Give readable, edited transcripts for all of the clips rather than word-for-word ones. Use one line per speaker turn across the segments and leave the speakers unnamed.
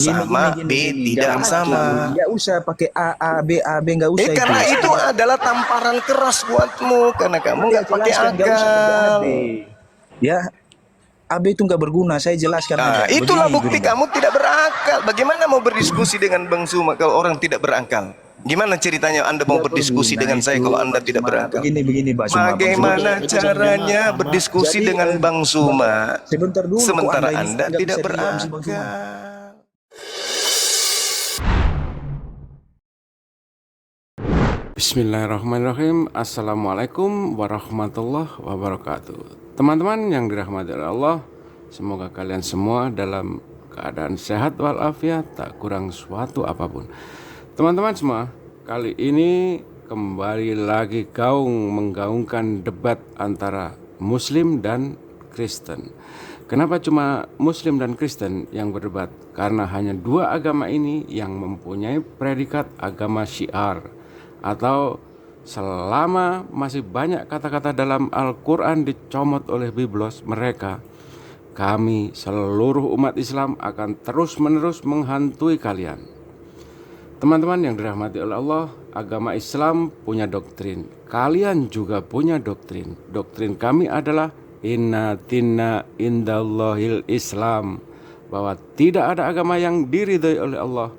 sama, B tidak sama.
Nggak usah pakai A, B, nggak usah itu.
Karena itu adalah tamparan keras buatmu, karena kamu nggak pakai
Jelaskan, nggak usah pakai A,
akal.
B. Ya, AB itu nggak berguna, saya jelaskan
Nah,
aja.
itulah
Begini,
bukti kamu tidak berakal. Bagaimana mau berdiskusi dengan Bang Suma kalau orang tidak berakal? Gimana ceritanya Anda mau berdiskusi dengan saya kalau Anda tidak berakal?
Begini, Pak Suma.
Bagaimana caranya berdiskusi dengan Bang Suma
Sebentar dulu,
sementara
kok
Anda
nggak
tidak
bisa diam sih, Bang Suma?
berakal?
Bismillahirrahmanirrahim. Assalamualaikum warahmatullahi wabarakatuh. Teman-teman yang dirahmati oleh Allah, semoga kalian semua dalam keadaan sehat walafiat, tak kurang suatu apapun. Teman-teman semua, kali ini kembali lagi menggaungkan debat antara Muslim dan Kristen. Kenapa cuma Muslim dan Kristen yang berdebat? Karena hanya dua agama ini yang mempunyai predikat agama syiar, atau selama masih banyak kata-kata dalam Al-Quran dicomot oleh biblos mereka, kami seluruh umat Islam akan terus-menerus menghantui kalian. Teman-teman yang dirahmati oleh Allah, agama Islam punya doktrin, kalian juga punya doktrin. Doktrin kami adalah inna tinna indallahil Islam, bahwa tidak ada agama yang diridhai oleh Allah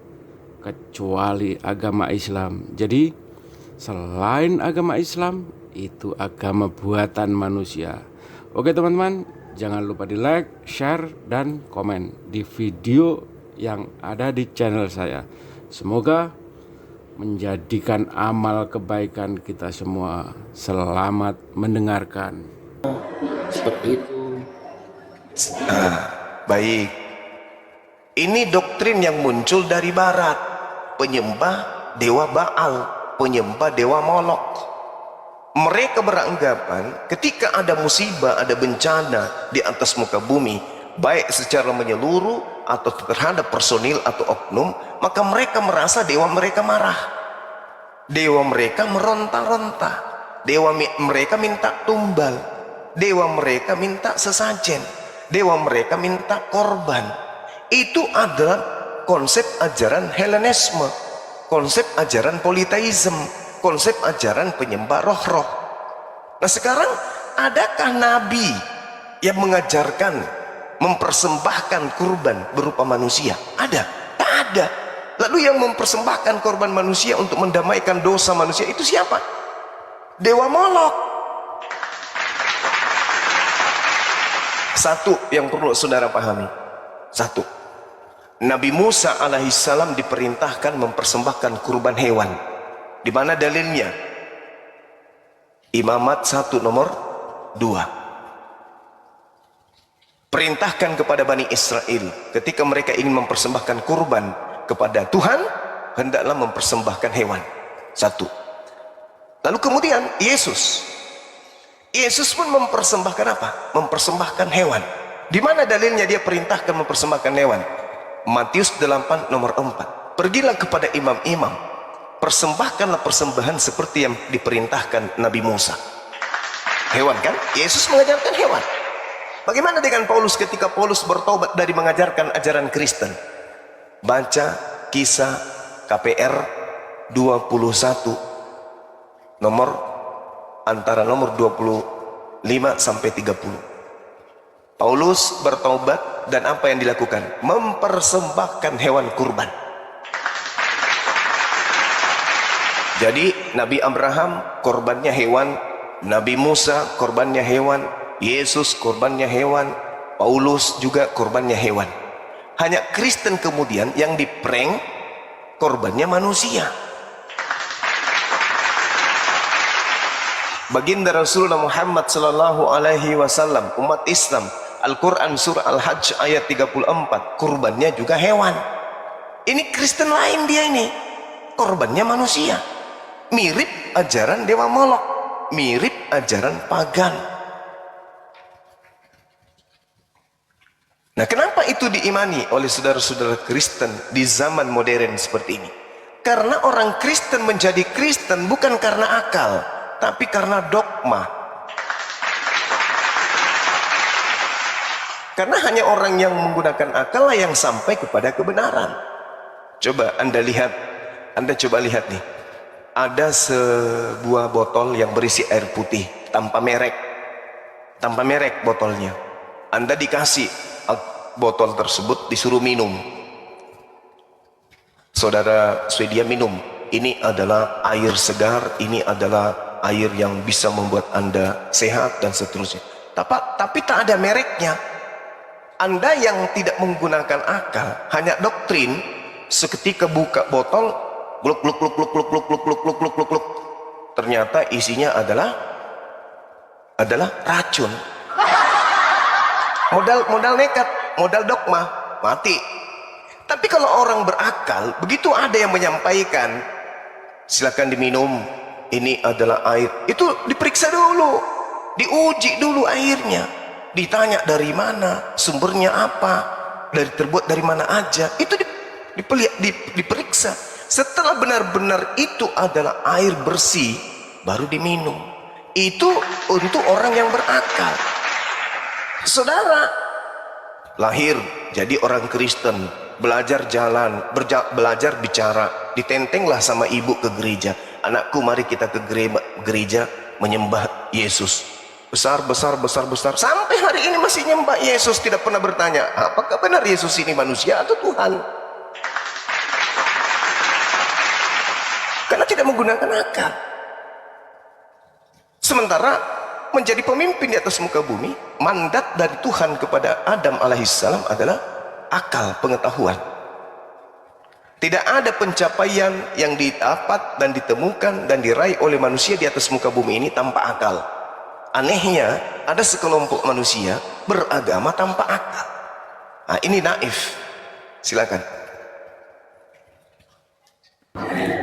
kecuali agama Islam. Jadi selain agama Islam, itu agama buatan manusia. Oke teman-teman, jangan lupa di like, share, dan komen di video yang ada di channel saya. Semoga menjadikan amal kebaikan kita semua. Selamat mendengarkan.
Seperti itu. Baik. Ini doktrin yang muncul dari barat. Penyembah dewa Baal, penyembah dewa Molok. Mereka beranggapan ketika ada musibah, ada bencana di atas muka bumi, baik secara menyeluruh atau terhadap personil atau oknum, maka mereka merasa dewa mereka marah, dewa mereka meronta-ronta, dewa mereka minta tumbal, dewa mereka minta sesajen, dewa mereka minta korban. Itu adalah konsep ajaran Helenisme, konsep ajaran politeisme, konsep ajaran penyembah roh-roh. Nah sekarang, adakah nabi yang mengajarkan mempersembahkan kurban berupa manusia? Ada? Tak ada. Lalu yang mempersembahkan korban manusia untuk mendamaikan dosa manusia itu siapa? Dewa Molok. Satu yang perlu saudara pahami. Satu, Nabi Musa alaihissalam diperintahkan mempersembahkan kurban hewan. Di mana dalilnya? Imamat 1 nomor 2. Perintahkan kepada Bani Israel ketika mereka ingin mempersembahkan kurban kepada Tuhan, hendaklah mempersembahkan hewan. Satu. Lalu kemudian Yesus pun mempersembahkan apa? Mempersembahkan hewan. Di mana dalilnya dia perintahkan mempersembahkan hewan? Matius 8 nomor 4. Pergilah kepada imam-imam, persembahkanlah persembahan seperti yang diperintahkan Nabi Musa. Hewan kan? Yesus mengajarkan hewan. Bagaimana dengan Paulus ketika Paulus bertobat dari mengajarkan ajaran Kristen? Baca Kisah KPR 21 antara nomor 25 sampai 30. Paulus bertobat dan apa yang dilakukan? Mempersembahkan hewan kurban. Jadi Nabi Abraham korbannya hewan, Nabi Musa korbannya hewan, Yesus korbannya hewan, Paulus juga korbannya hewan. Hanya Kristen kemudian yang diprank korbannya manusia. Baginda Rasulullah Muhammad sallallahu alaihi wasallam, umat Islam, Al-Quran surah Al-Hajj ayat 34, kurbannya juga hewan. Ini Kristen lain dia ini, korbannya manusia. Mirip ajaran Dewa Molok, mirip ajaran pagan. Nah, kenapa itu diimani oleh saudara-saudara Kristen di zaman modern seperti ini? Karena orang Kristen menjadi Kristen bukan karena akal, tapi karena dogma. Karena hanya orang yang menggunakan akal lah yang sampai kepada kebenaran. Coba Anda lihat, Anda coba lihat nih, ada sebuah botol yang berisi air putih tanpa merek botolnya. Anda dikasih botol tersebut, disuruh minum. Saudara Swedia minum, ini adalah air segar, ini adalah air yang bisa membuat Anda sehat dan seterusnya. Tapi tak ada mereknya. Anda yang tidak menggunakan akal, hanya doktrin, seketika buka botol, gluk gluk gluk gluk gluk gluk gluk gluk gluk gluk gluk gluk, ternyata isinya adalah racun. Modal nekat, modal dogma, mati. Tapi kalau orang berakal, begitu ada yang menyampaikan, silakan diminum, ini adalah air, itu diperiksa dulu, diuji dulu airnya, ditanya dari mana, sumbernya apa, terbuat dari mana aja, itu diperiksa. Setelah benar-benar itu adalah air bersih, baru diminum. Itu untuk orang yang berakal. Saudara lahir jadi orang Kristen, belajar jalan, belajar bicara, ditentenglah sama ibu ke gereja. Anakku, mari kita ke gereja menyembah Yesus. Besar, sampai hari ini masih nyembah Yesus, tidak pernah bertanya, apakah benar Yesus ini manusia atau Tuhan? Karena tidak menggunakan akal. Sementara menjadi pemimpin di atas muka bumi, mandat dari Tuhan kepada Adam alaihissalam adalah akal, pengetahuan. Tidak ada pencapaian yang didapat dan ditemukan dan diraih oleh manusia di atas muka bumi ini tanpa akal. Anehnya, ada sekelompok manusia beragama tanpa akal. Nah, ini naif. Silakan.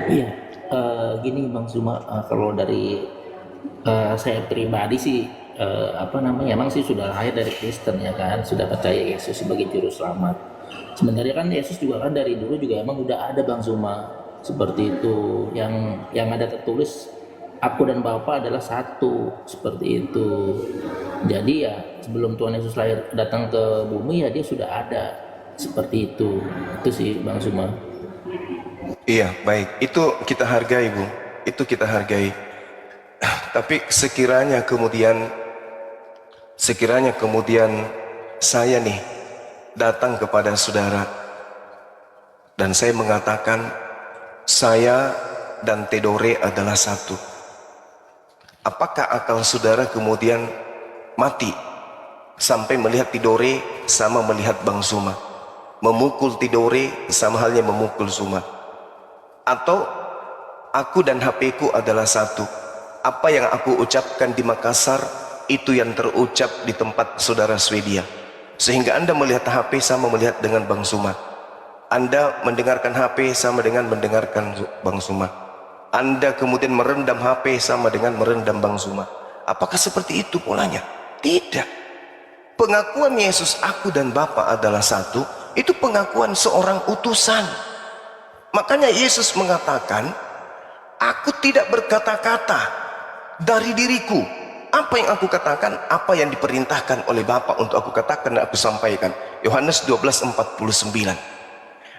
Iya, gini Bang Suma, kalau dari saya pribadi sih, emang sih sudah lahir dari Kristen ya kan, sudah percaya Yesus sebagai juru selamat. Sebenarnya kan Yesus juga kan dari dulu juga emang udah ada Bang Suma seperti itu, yang ada tertulis aku dan Bapa adalah satu, seperti itu. Jadi ya sebelum Tuhan Yesus lahir datang ke bumi ya dia sudah ada seperti itu sih Bang Suma.
Iya, baik, itu kita hargai, Bu, itu kita hargai. Tapi sekiranya kemudian saya nih datang kepada saudara dan saya mengatakan saya dan Tedore adalah satu, apakah akal saudara kemudian mati sampai melihat Tidore sama melihat Bang Suma, memukul Tidore sama halnya memukul Suma? Atau aku dan HP ku adalah satu, apa yang aku ucapkan di Makassar itu yang terucap di tempat saudara Swedia, sehingga Anda melihat HP sama melihat dengan Bang Suma, Anda mendengarkan HP sama dengan mendengarkan Bang Suma, Anda kemudian merendam HP sama dengan merendam Bang Suma. Apakah seperti itu polanya? Tidak. Pengakuan Yesus aku dan Bapa adalah satu, itu pengakuan seorang utusan. Makanya Yesus mengatakan, aku tidak berkata-kata dari diriku. Apa yang aku katakan, apa yang diperintahkan oleh Bapa untuk aku katakan dan aku sampaikan. Yohanes 12:49.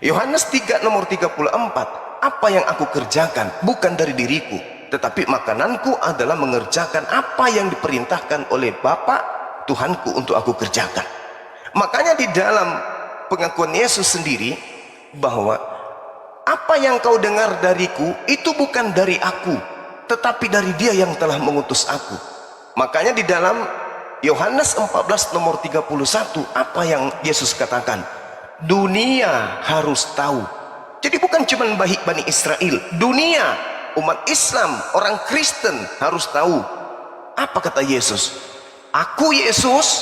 Yohanes 3 nomor 34, apa yang aku kerjakan bukan dari diriku, tetapi makananku adalah mengerjakan apa yang diperintahkan oleh Bapa Tuhanku untuk aku kerjakan. Makanya di dalam pengakuan Yesus sendiri bahwa apa yang kau dengar dariku itu bukan dari aku, tetapi dari Dia yang telah mengutus aku. Makanya di dalam Yohanes 14 nomor 31, apa yang Yesus katakan? Dunia harus tahu. Jadi bukan cuma Bani Israel, dunia, umat Islam, orang Kristen harus tahu. Apa kata Yesus? Aku Yesus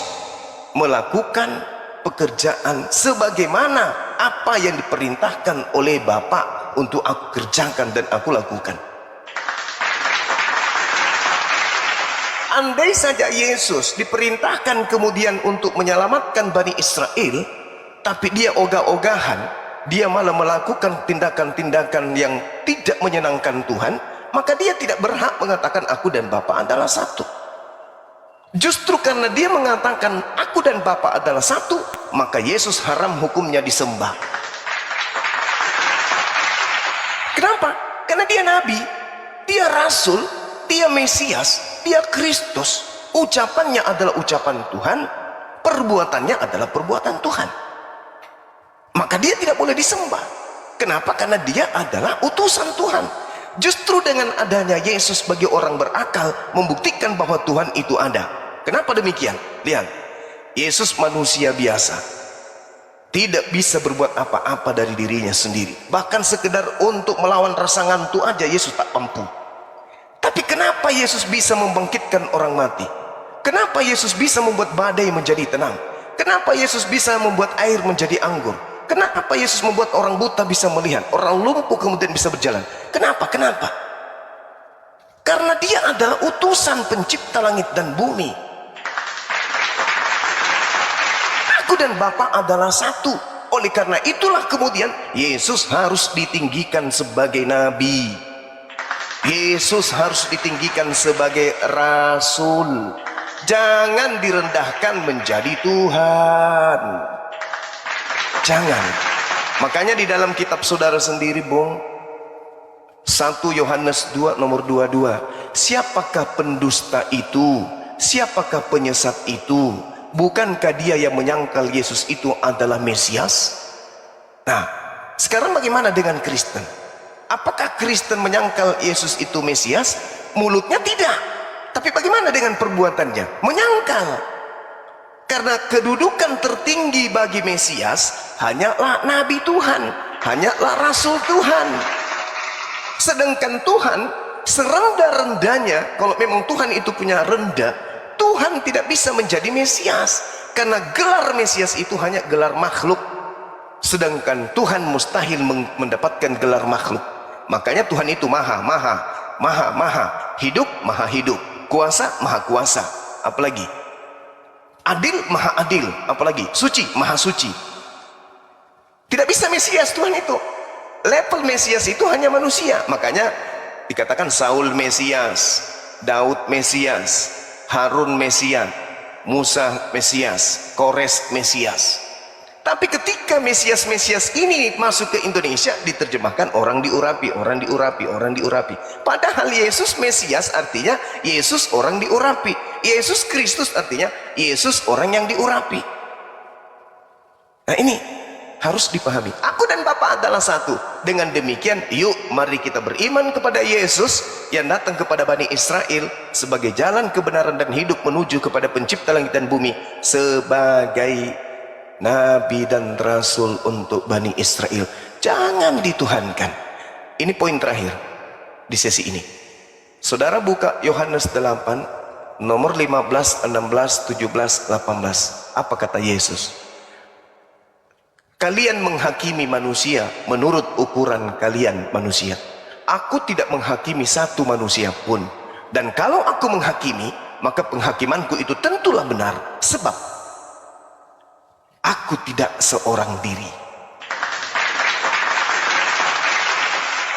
melakukan pekerjaan sebagaimana apa yang diperintahkan oleh Bapa untuk aku kerjakan dan aku lakukan. Andai saja Yesus diperintahkan kemudian untuk menyelamatkan Bani Israel, tapi dia ogah-ogahan, dia malah melakukan tindakan-tindakan yang tidak menyenangkan Tuhan, maka dia tidak berhak mengatakan aku dan Bapa adalah satu. Justru karena dia mengatakan aku dan Bapa adalah satu, maka Yesus haram hukumnya disembah. Kenapa? Karena dia nabi, dia rasul, dia Mesias, dia Kristus. Ucapannya adalah ucapan Tuhan, perbuatannya adalah perbuatan Tuhan. Maka dia tidak boleh disembah. Kenapa? Karena dia adalah utusan Tuhan. Justru dengan adanya Yesus bagi orang berakal membuktikan bahwa Tuhan itu ada. Kenapa demikian? Lihat, Yesus manusia biasa, tidak bisa berbuat apa-apa dari dirinya sendiri. Bahkan sekedar untuk melawan rasa ngantuk aja Yesus tak mampu. Tapi kenapa Yesus bisa membangkitkan orang mati? Kenapa Yesus bisa membuat badai menjadi tenang? Kenapa Yesus bisa membuat air menjadi anggur? Kenapa Yesus membuat orang buta bisa melihat, orang lumpuh kemudian bisa berjalan? Kenapa? Kenapa? Karena dia adalah utusan pencipta langit dan bumi. Aku dan Bapa adalah satu. Oleh karena itulah kemudian Yesus harus ditinggikan sebagai nabi. Yesus harus ditinggikan sebagai rasul. Jangan direndahkan menjadi Tuhan. Jangan. Makanya di dalam kitab saudara sendiri, Bung, 1 Yohanes 2 nomor 22, siapakah pendusta itu? Siapakah penyesat itu? Bukankah dia yang menyangkal Yesus itu adalah Mesias? Nah, sekarang bagaimana dengan Kristen? Apakah Kristen menyangkal Yesus itu Mesias? Mulutnya tidak, tapi bagaimana dengan perbuatannya? Menyangkal. Karena kedudukan tertinggi bagi Mesias hanyalah Nabi Tuhan, hanyalah Rasul Tuhan. Sedangkan Tuhan serendah-rendahnya, kalau memang Tuhan itu punya rendah, Tuhan tidak bisa menjadi Mesias. Karena gelar Mesias itu hanya gelar makhluk. Sedangkan Tuhan mustahil mendapatkan gelar makhluk. Makanya Tuhan itu maha, hidup, maha hidup, kuasa, maha kuasa. Apalagi? Adil, maha adil. Apalagi? Suci, maha suci. Tidak bisa Mesias Tuhan itu. Level Mesias itu hanya manusia. Makanya dikatakan Saul Mesias, Daud Mesias, Harun Mesias, Musa Mesias, Kores Mesias. Tapi ketika Mesias-Mesias ini masuk ke Indonesia, diterjemahkan orang diurapi, orang diurapi, orang diurapi. Padahal Yesus Mesias artinya Yesus orang diurapi. Yesus Kristus artinya Yesus orang yang diurapi. Nah ini harus dipahami. Aku dan Bapa adalah satu. Dengan demikian, yuk mari kita beriman kepada Yesus yang datang kepada Bani Israel sebagai jalan kebenaran dan hidup menuju kepada pencipta langit dan bumi, sebagai Nabi dan Rasul untuk Bani Israel. Jangan dituhankan. Ini poin terakhir di sesi ini. Saudara buka Yohanes 8 nomor 15, 16, 17, 18. Apa kata Yesus? Kalian menghakimi manusia menurut ukuran kalian manusia. Aku tidak menghakimi satu manusia pun. Dan kalau aku menghakimi, maka penghakimanku itu tentulah benar. Sebab aku tidak seorang diri.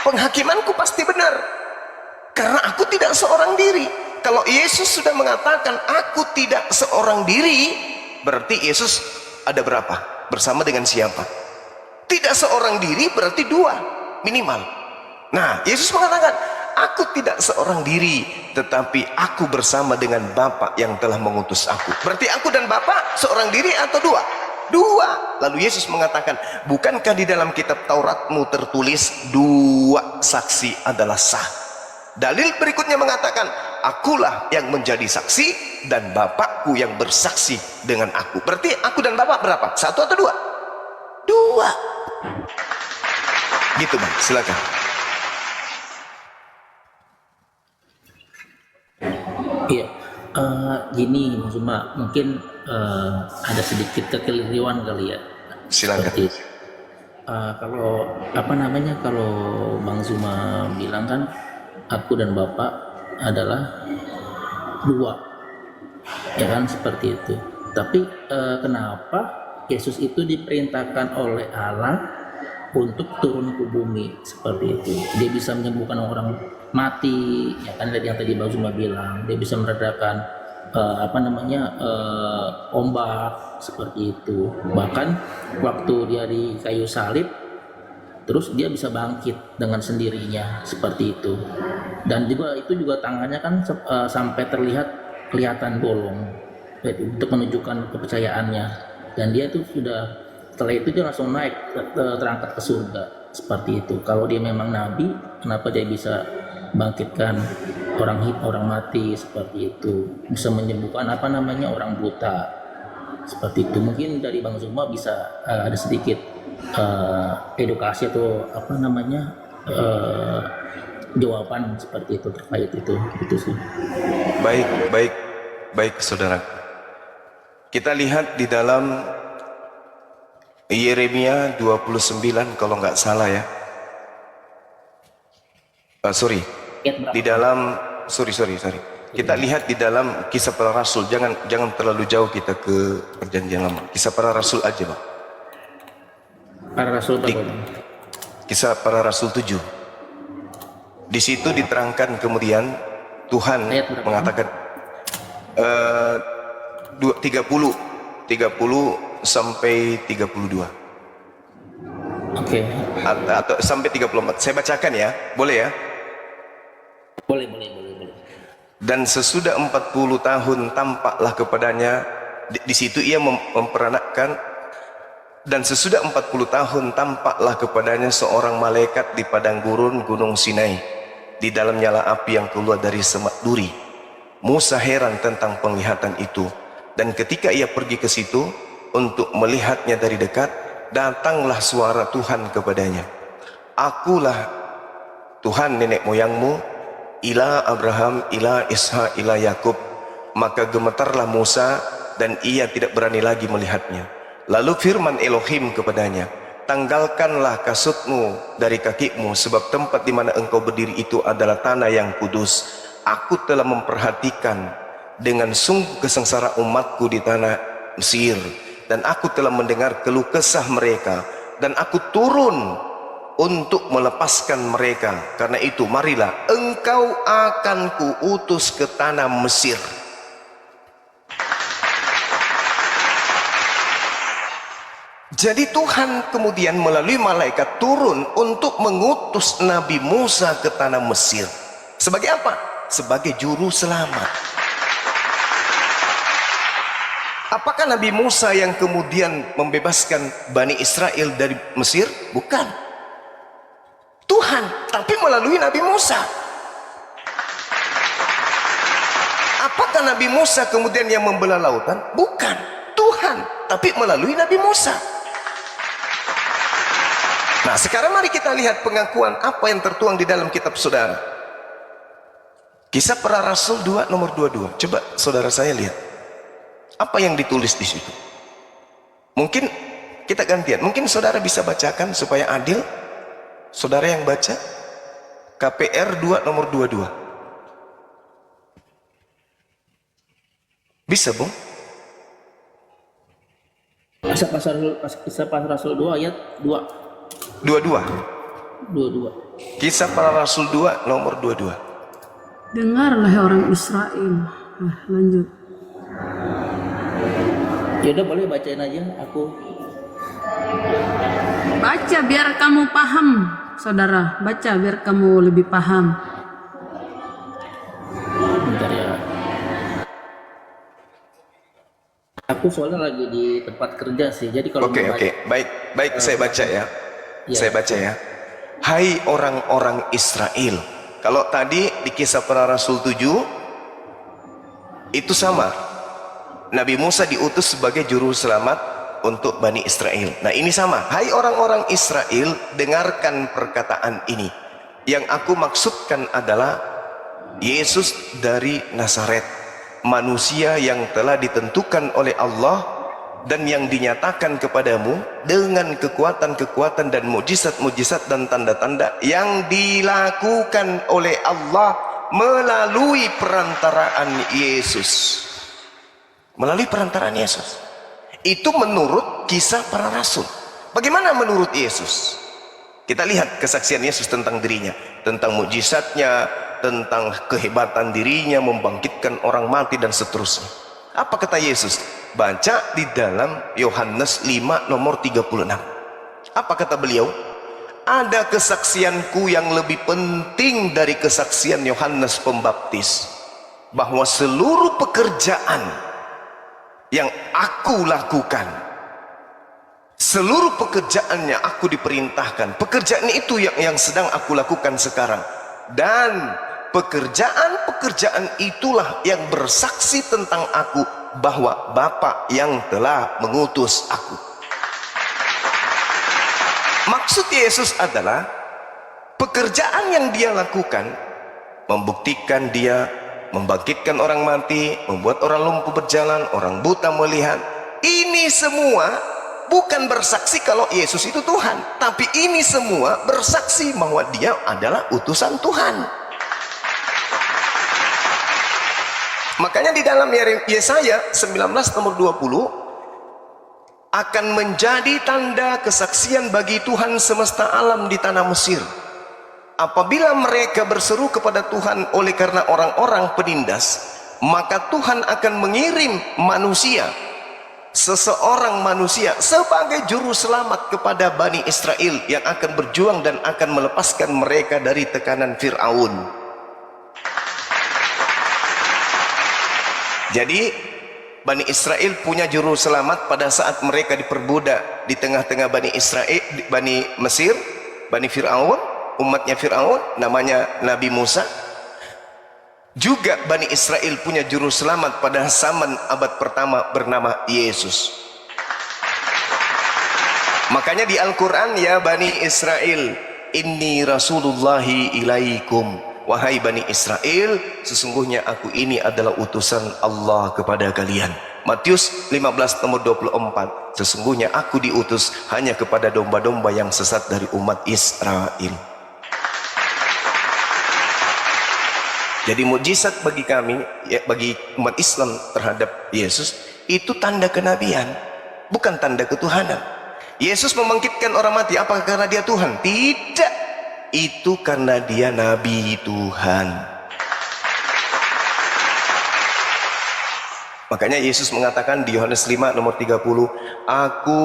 Penghakimanku pasti benar. Karena aku tidak seorang diri. Kalau Yesus sudah mengatakan aku tidak seorang diri, berarti Yesus ada berapa? Bersama dengan siapa? Tidak seorang diri berarti dua minimal. Nah, Yesus mengatakan aku tidak seorang diri, tetapi aku bersama dengan Bapa yang telah mengutus aku. Berarti aku dan Bapa seorang diri atau dua? Dua. Lalu Yesus mengatakan, bukankah di dalam kitab Tauratmu tertulis dua saksi adalah sah? Dalil berikutnya mengatakan, akulah yang menjadi saksi dan Bapakku yang bersaksi dengan aku. Berarti aku dan Bapak berapa? Satu atau dua? Dua. Gitu Bang, silakan.
Iya, gini Mas Uma, mungkin ada sedikit kekeliruan kali ya.
Silakan.
Seperti, kalau apa namanya, kalau Bang Zuma bilang kan aku dan Bapak adalah dua, ya kan, seperti itu. Tapi kenapa Yesus itu diperintahkan oleh Allah untuk turun ke bumi seperti itu? Dia bisa menyembuhkan orang mati, ya kan, yang tadi Bang Zuma bilang. Dia bisa meredakan apa namanya ombak seperti itu. Bahkan waktu dia di kayu salib, terus dia bisa bangkit dengan sendirinya seperti itu. Dan juga itu juga tangannya kan sampai kelihatan bolong untuk menunjukkan kepercayaannya. Dan dia itu setelah itu dia langsung naik terangkat ke surga seperti itu. Kalau dia memang nabi, kenapa dia bisa bangkitkan orang mati seperti itu, bisa menyembuhkan orang buta seperti itu. Mungkin dari Bang Zuma bisa ada sedikit edukasi atau jawaban seperti itu terkait itu sih.
Baik saudara. Kita lihat di dalam Yeremia 29 kalau nggak salah ya. Di dalam sorry. Kita lihat di dalam Kisah Para Rasul. Jangan terlalu jauh kita ke Perjanjian Lama. Kisah Para Rasul aja, Bang.
Para Rasul
Kisah Para Rasul 7. Di situ diterangkan kemudian Tuhan mengatakan 30 sampai 32.
Oke.
Atau sampai 34. Saya bacakan ya. Boleh ya?
Boleh.
Dan sesudah 40 tahun tampaklah kepadanya, di situ ia memperanakkan, dan sesudah 40 tahun tampaklah kepadanya seorang malaikat di padang gurun Gunung Sinai, di dalam nyala api yang keluar dari semak duri. Musa heran tentang penglihatan itu, dan ketika ia pergi ke situ untuk melihatnya dari dekat, datanglah suara Tuhan kepadanya. Akulah Tuhan nenek moyangmu, ila Abraham, ila Ishak, ila Yakub. Maka gemetarlah Musa dan ia tidak berani lagi melihatnya. Lalu firman Elohim kepadanya, tanggalkanlah kasutmu dari kakimu, sebab tempat di mana engkau berdiri itu adalah tanah yang kudus. Aku telah memperhatikan dengan sungguh kesengsaraan umatku di tanah Mesir, dan aku telah mendengar keluh kesah mereka, dan aku turun untuk melepaskan mereka. Karena itu marilah, engkau akan kuutus ke tanah Mesir. Jadi Tuhan kemudian melalui malaikat turun untuk mengutus Nabi Musa ke tanah Mesir. Sebagai apa? Sebagai juru selamat. Apakah Nabi Musa yang kemudian membebaskan Bani Israel dari Mesir? Bukan. Tuhan, tapi melalui Nabi Musa. Apakah Nabi Musa kemudian yang membelah lautan? Bukan. Tuhan, tapi melalui Nabi Musa. Nah, sekarang mari kita lihat pengakuan apa yang tertuang di dalam kitab saudara. Kisah Para Rasul 2 nomor 22. Coba saudara saya lihat. Apa yang ditulis di situ? Mungkin kita gantian. Mungkin saudara bisa bacakan supaya adil. Saudara yang baca KPR 2 nomor 22. Bisa, Bung?
Kisah Para Rasul 2 ayat
22.
22.
Kisah Para Rasul 2 nomor 22.
Dengarlah orang Israel. Lanjut.
Ya udah, boleh bacain aja aku.
Baca biar kamu paham, saudara. Baca biar kamu lebih paham.
Bentar ya. Aku soalnya lagi di tempat kerja sih. Jadi kalau
Oke. Baik, saya baca ya. Saya baca ya. Hai orang-orang Israel. Kalau tadi di Kisah Para Rasul 7 itu sama. Nabi Musa diutus sebagai juru selamat untuk Bani Israel. Nah, ini sama. Hai orang-orang Israel, dengarkan perkataan ini. Yang aku maksudkan adalah Yesus dari Nazaret, manusia yang telah ditentukan oleh Allah dan yang dinyatakan kepadamu dengan kekuatan-kekuatan dan mujizat-mujizat dan tanda-tanda yang dilakukan oleh Allah melalui perantaraan Yesus. Melalui perantaraan Yesus. Itu menurut Kisah Para Rasul. Bagaimana menurut Yesus? Kita lihat kesaksian Yesus tentang dirinya, tentang mujizatnya, tentang kehebatan dirinya membangkitkan orang mati dan seterusnya. Apa kata Yesus? Baca di dalam Yohanes 5 nomor 36. Apa kata beliau? Ada kesaksianku yang lebih penting dari kesaksian Yohanes Pembaptis, bahwa seluruh pekerjaan yang aku lakukan, seluruh pekerjaannya aku diperintahkan, pekerjaan itu yang sedang aku lakukan sekarang, dan pekerjaan-pekerjaan itulah yang bersaksi tentang aku, bahwa Bapa yang telah mengutus aku. Maksud Yesus adalah pekerjaan yang dia lakukan, membuktikan dia membangkitkan orang mati, membuat orang lumpuh berjalan, orang buta melihat. Ini semua bukan bersaksi kalau Yesus itu Tuhan, tapi ini semua bersaksi bahwa dia adalah utusan Tuhan. Makanya di dalam Yesaya 19 nomor 20, akan menjadi tanda kesaksian bagi Tuhan semesta alam di tanah Mesir, apabila mereka berseru kepada Tuhan oleh karena orang-orang penindas, maka Tuhan akan mengirim manusia, seseorang manusia sebagai juru selamat kepada Bani Israel yang akan berjuang dan akan melepaskan mereka dari tekanan Fir'aun. Jadi Bani Israel punya juru selamat pada saat mereka diperbudak di tengah-tengah Bani Israel, Bani Mesir, Bani Fir'aun, umatnya Fir'aun, namanya Nabi Musa. Juga Bani Israel punya juru selamat pada zaman abad pertama bernama Yesus. Makanya di Al-Quran, ya Bani Israel, inni rasulullahi ilaikum, wahai Bani Israel, sesungguhnya aku ini adalah utusan Allah kepada kalian. Matius 15 nomor 24, sesungguhnya aku diutus hanya kepada domba-domba yang sesat dari umat Israel. Jadi mukjizat bagi kami, ya, bagi umat Islam terhadap Yesus, itu tanda kenabian, bukan tanda ketuhanan. Yesus membangkitkan orang mati apakah karena dia Tuhan? Tidak, itu karena dia Nabi Tuhan. Makanya Yesus mengatakan di Yohanes 5 nomor 30, aku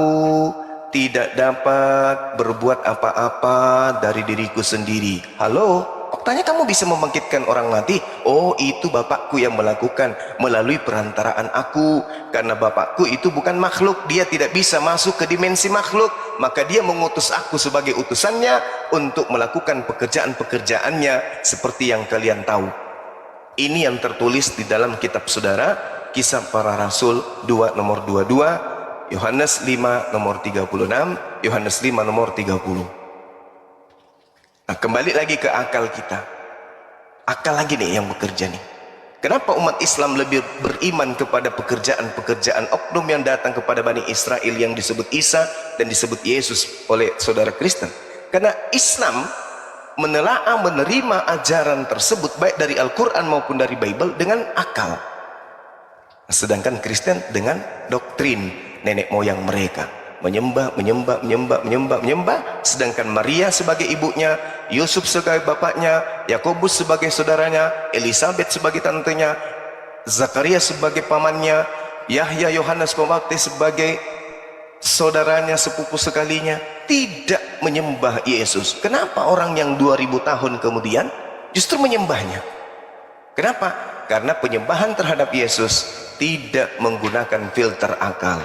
tidak dapat berbuat apa-apa dari diriku sendiri. Halo? Faktanya kamu bisa membangkitkan orang mati? Oh, itu Bapakku yang melakukan melalui perantaraan aku. Karena Bapakku itu bukan makhluk, dia tidak bisa masuk ke dimensi makhluk, maka dia mengutus aku sebagai utusannya untuk melakukan pekerjaan-pekerjaannya seperti yang kalian tahu. Ini yang tertulis di dalam kitab saudara, Kisah Para Rasul 2 nomor 22, Yohanes 5 nomor 36, Yohanes 5 nomor 30. Nah, kembali lagi ke akal kita. Akal lagi nih yang bekerja nih. Kenapa umat Islam lebih beriman kepada pekerjaan-pekerjaan oknum yang datang kepada Bani Israel yang disebut Isa dan disebut Yesus oleh saudara Kristen? Karena Islam menelaah, menerima ajaran tersebut baik dari Al-Quran maupun dari Bible dengan akal. Sedangkan Kristen dengan doktrin nenek moyang mereka, menyembah. Sedangkan Maria sebagai ibunya, Yusuf sebagai bapaknya, Yakobus sebagai saudaranya, Elizabeth sebagai tantenya, Zakaria sebagai pamannya, Yahya Yohanes Pembaptis sebagai saudaranya, sepupu sekalinya, tidak menyembah Yesus. Kenapa orang yang 2000 tahun kemudian justru menyembahnya? Kenapa? Karena penyembahan terhadap Yesus tidak menggunakan filter akal.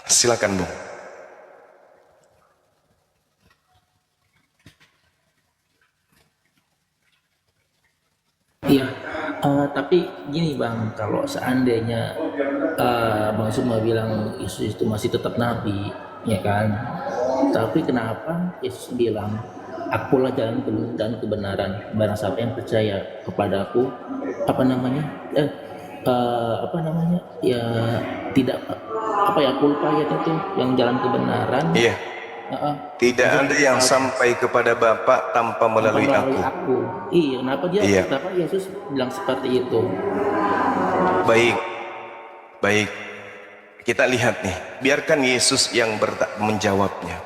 Silakan, Bung.
Iya, tapi gini Bang, kalau seandainya Bang Suma bilang Yesus itu masih tetap nabi, ya kan? Tapi kenapa Yesus bilang, akulah jalan dan kebenaran, barang siapa yang percaya kepadaku, ya tidak, aku lupa ya itu yang jalan kebenaran.
Iya. Tidak ada yang sampai kepada Bapa tanpa melalui aku.
Iya, kenapa Yesus bilang seperti itu?
Baik. Kita lihat nih, biarkan Yesus yang menjawabnya.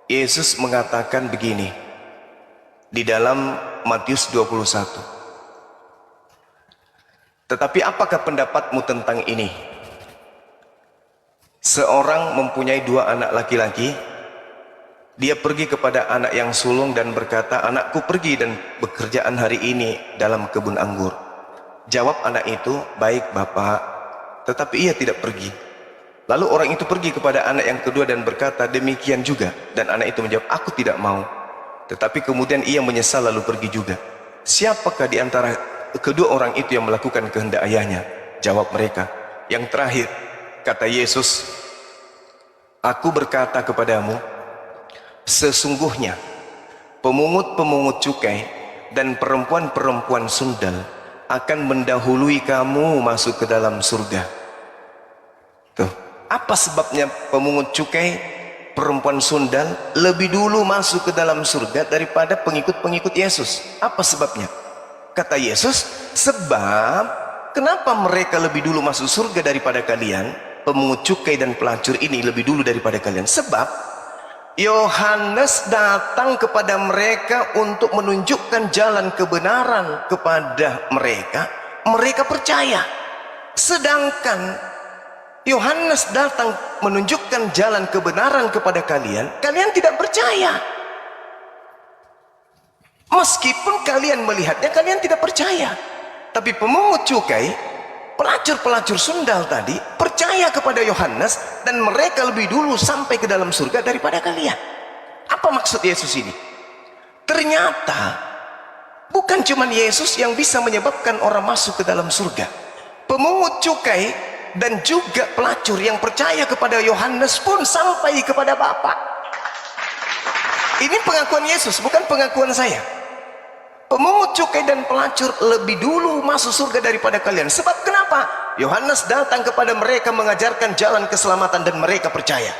Yesus mengatakan begini di dalam Matius 21. Tetapi apakah pendapatmu tentang ini? Seorang mempunyai 2 anak laki-laki. Dia pergi kepada anak yang sulung dan berkata, anakku pergi dan bekerjaan hari ini dalam kebun anggur. Jawab anak itu, baik Bapak, tetapi ia tidak pergi. Lalu orang itu pergi kepada anak yang kedua dan berkata, demikian juga. Dan anak itu menjawab, aku tidak mau. Tetapi kemudian ia menyesal lalu pergi juga. Siapakah di antara kedua orang itu yang melakukan kehendak ayahnya? Jawab mereka, yang terakhir. Kata Yesus, aku berkata kepadamu, sesungguhnya pemungut-pemungut cukai dan perempuan-perempuan sundal akan mendahului kamu masuk ke dalam surga. Tuh, apa sebabnya pemungut cukai, perempuan sundal lebih dulu masuk ke dalam surga daripada pengikut-pengikut Yesus? Apa sebabnya? Kata Yesus, sebab kenapa mereka lebih dulu masuk surga daripada kalian? Pemungut cukai dan pelacur ini lebih dulu daripada kalian. Sebab Yohanes datang kepada mereka untuk menunjukkan jalan kebenaran kepada mereka. Mereka percaya. Sedangkan Yohanes datang menunjukkan jalan kebenaran kepada kalian. Kalian tidak percaya. Meskipun kalian melihatnya, kalian tidak percaya. Tapi pemungut cukai, pelacur-pelacur sundal tadi percaya kepada Yohanes dan mereka lebih dulu sampai ke dalam surga daripada kalian. Apa maksud Yesus ini? Ternyata bukan cuma Yesus yang bisa menyebabkan orang masuk ke dalam surga. Pemungut cukai dan juga pelacur yang percaya kepada Yohanes pun sampai kepada Bapa. Ini pengakuan Yesus, bukan pengakuan saya. Pemungut cukai dan pelacur lebih dulu masuk surga daripada kalian. Sebab kenapa? Yohanes datang kepada mereka mengajarkan jalan keselamatan dan mereka percaya.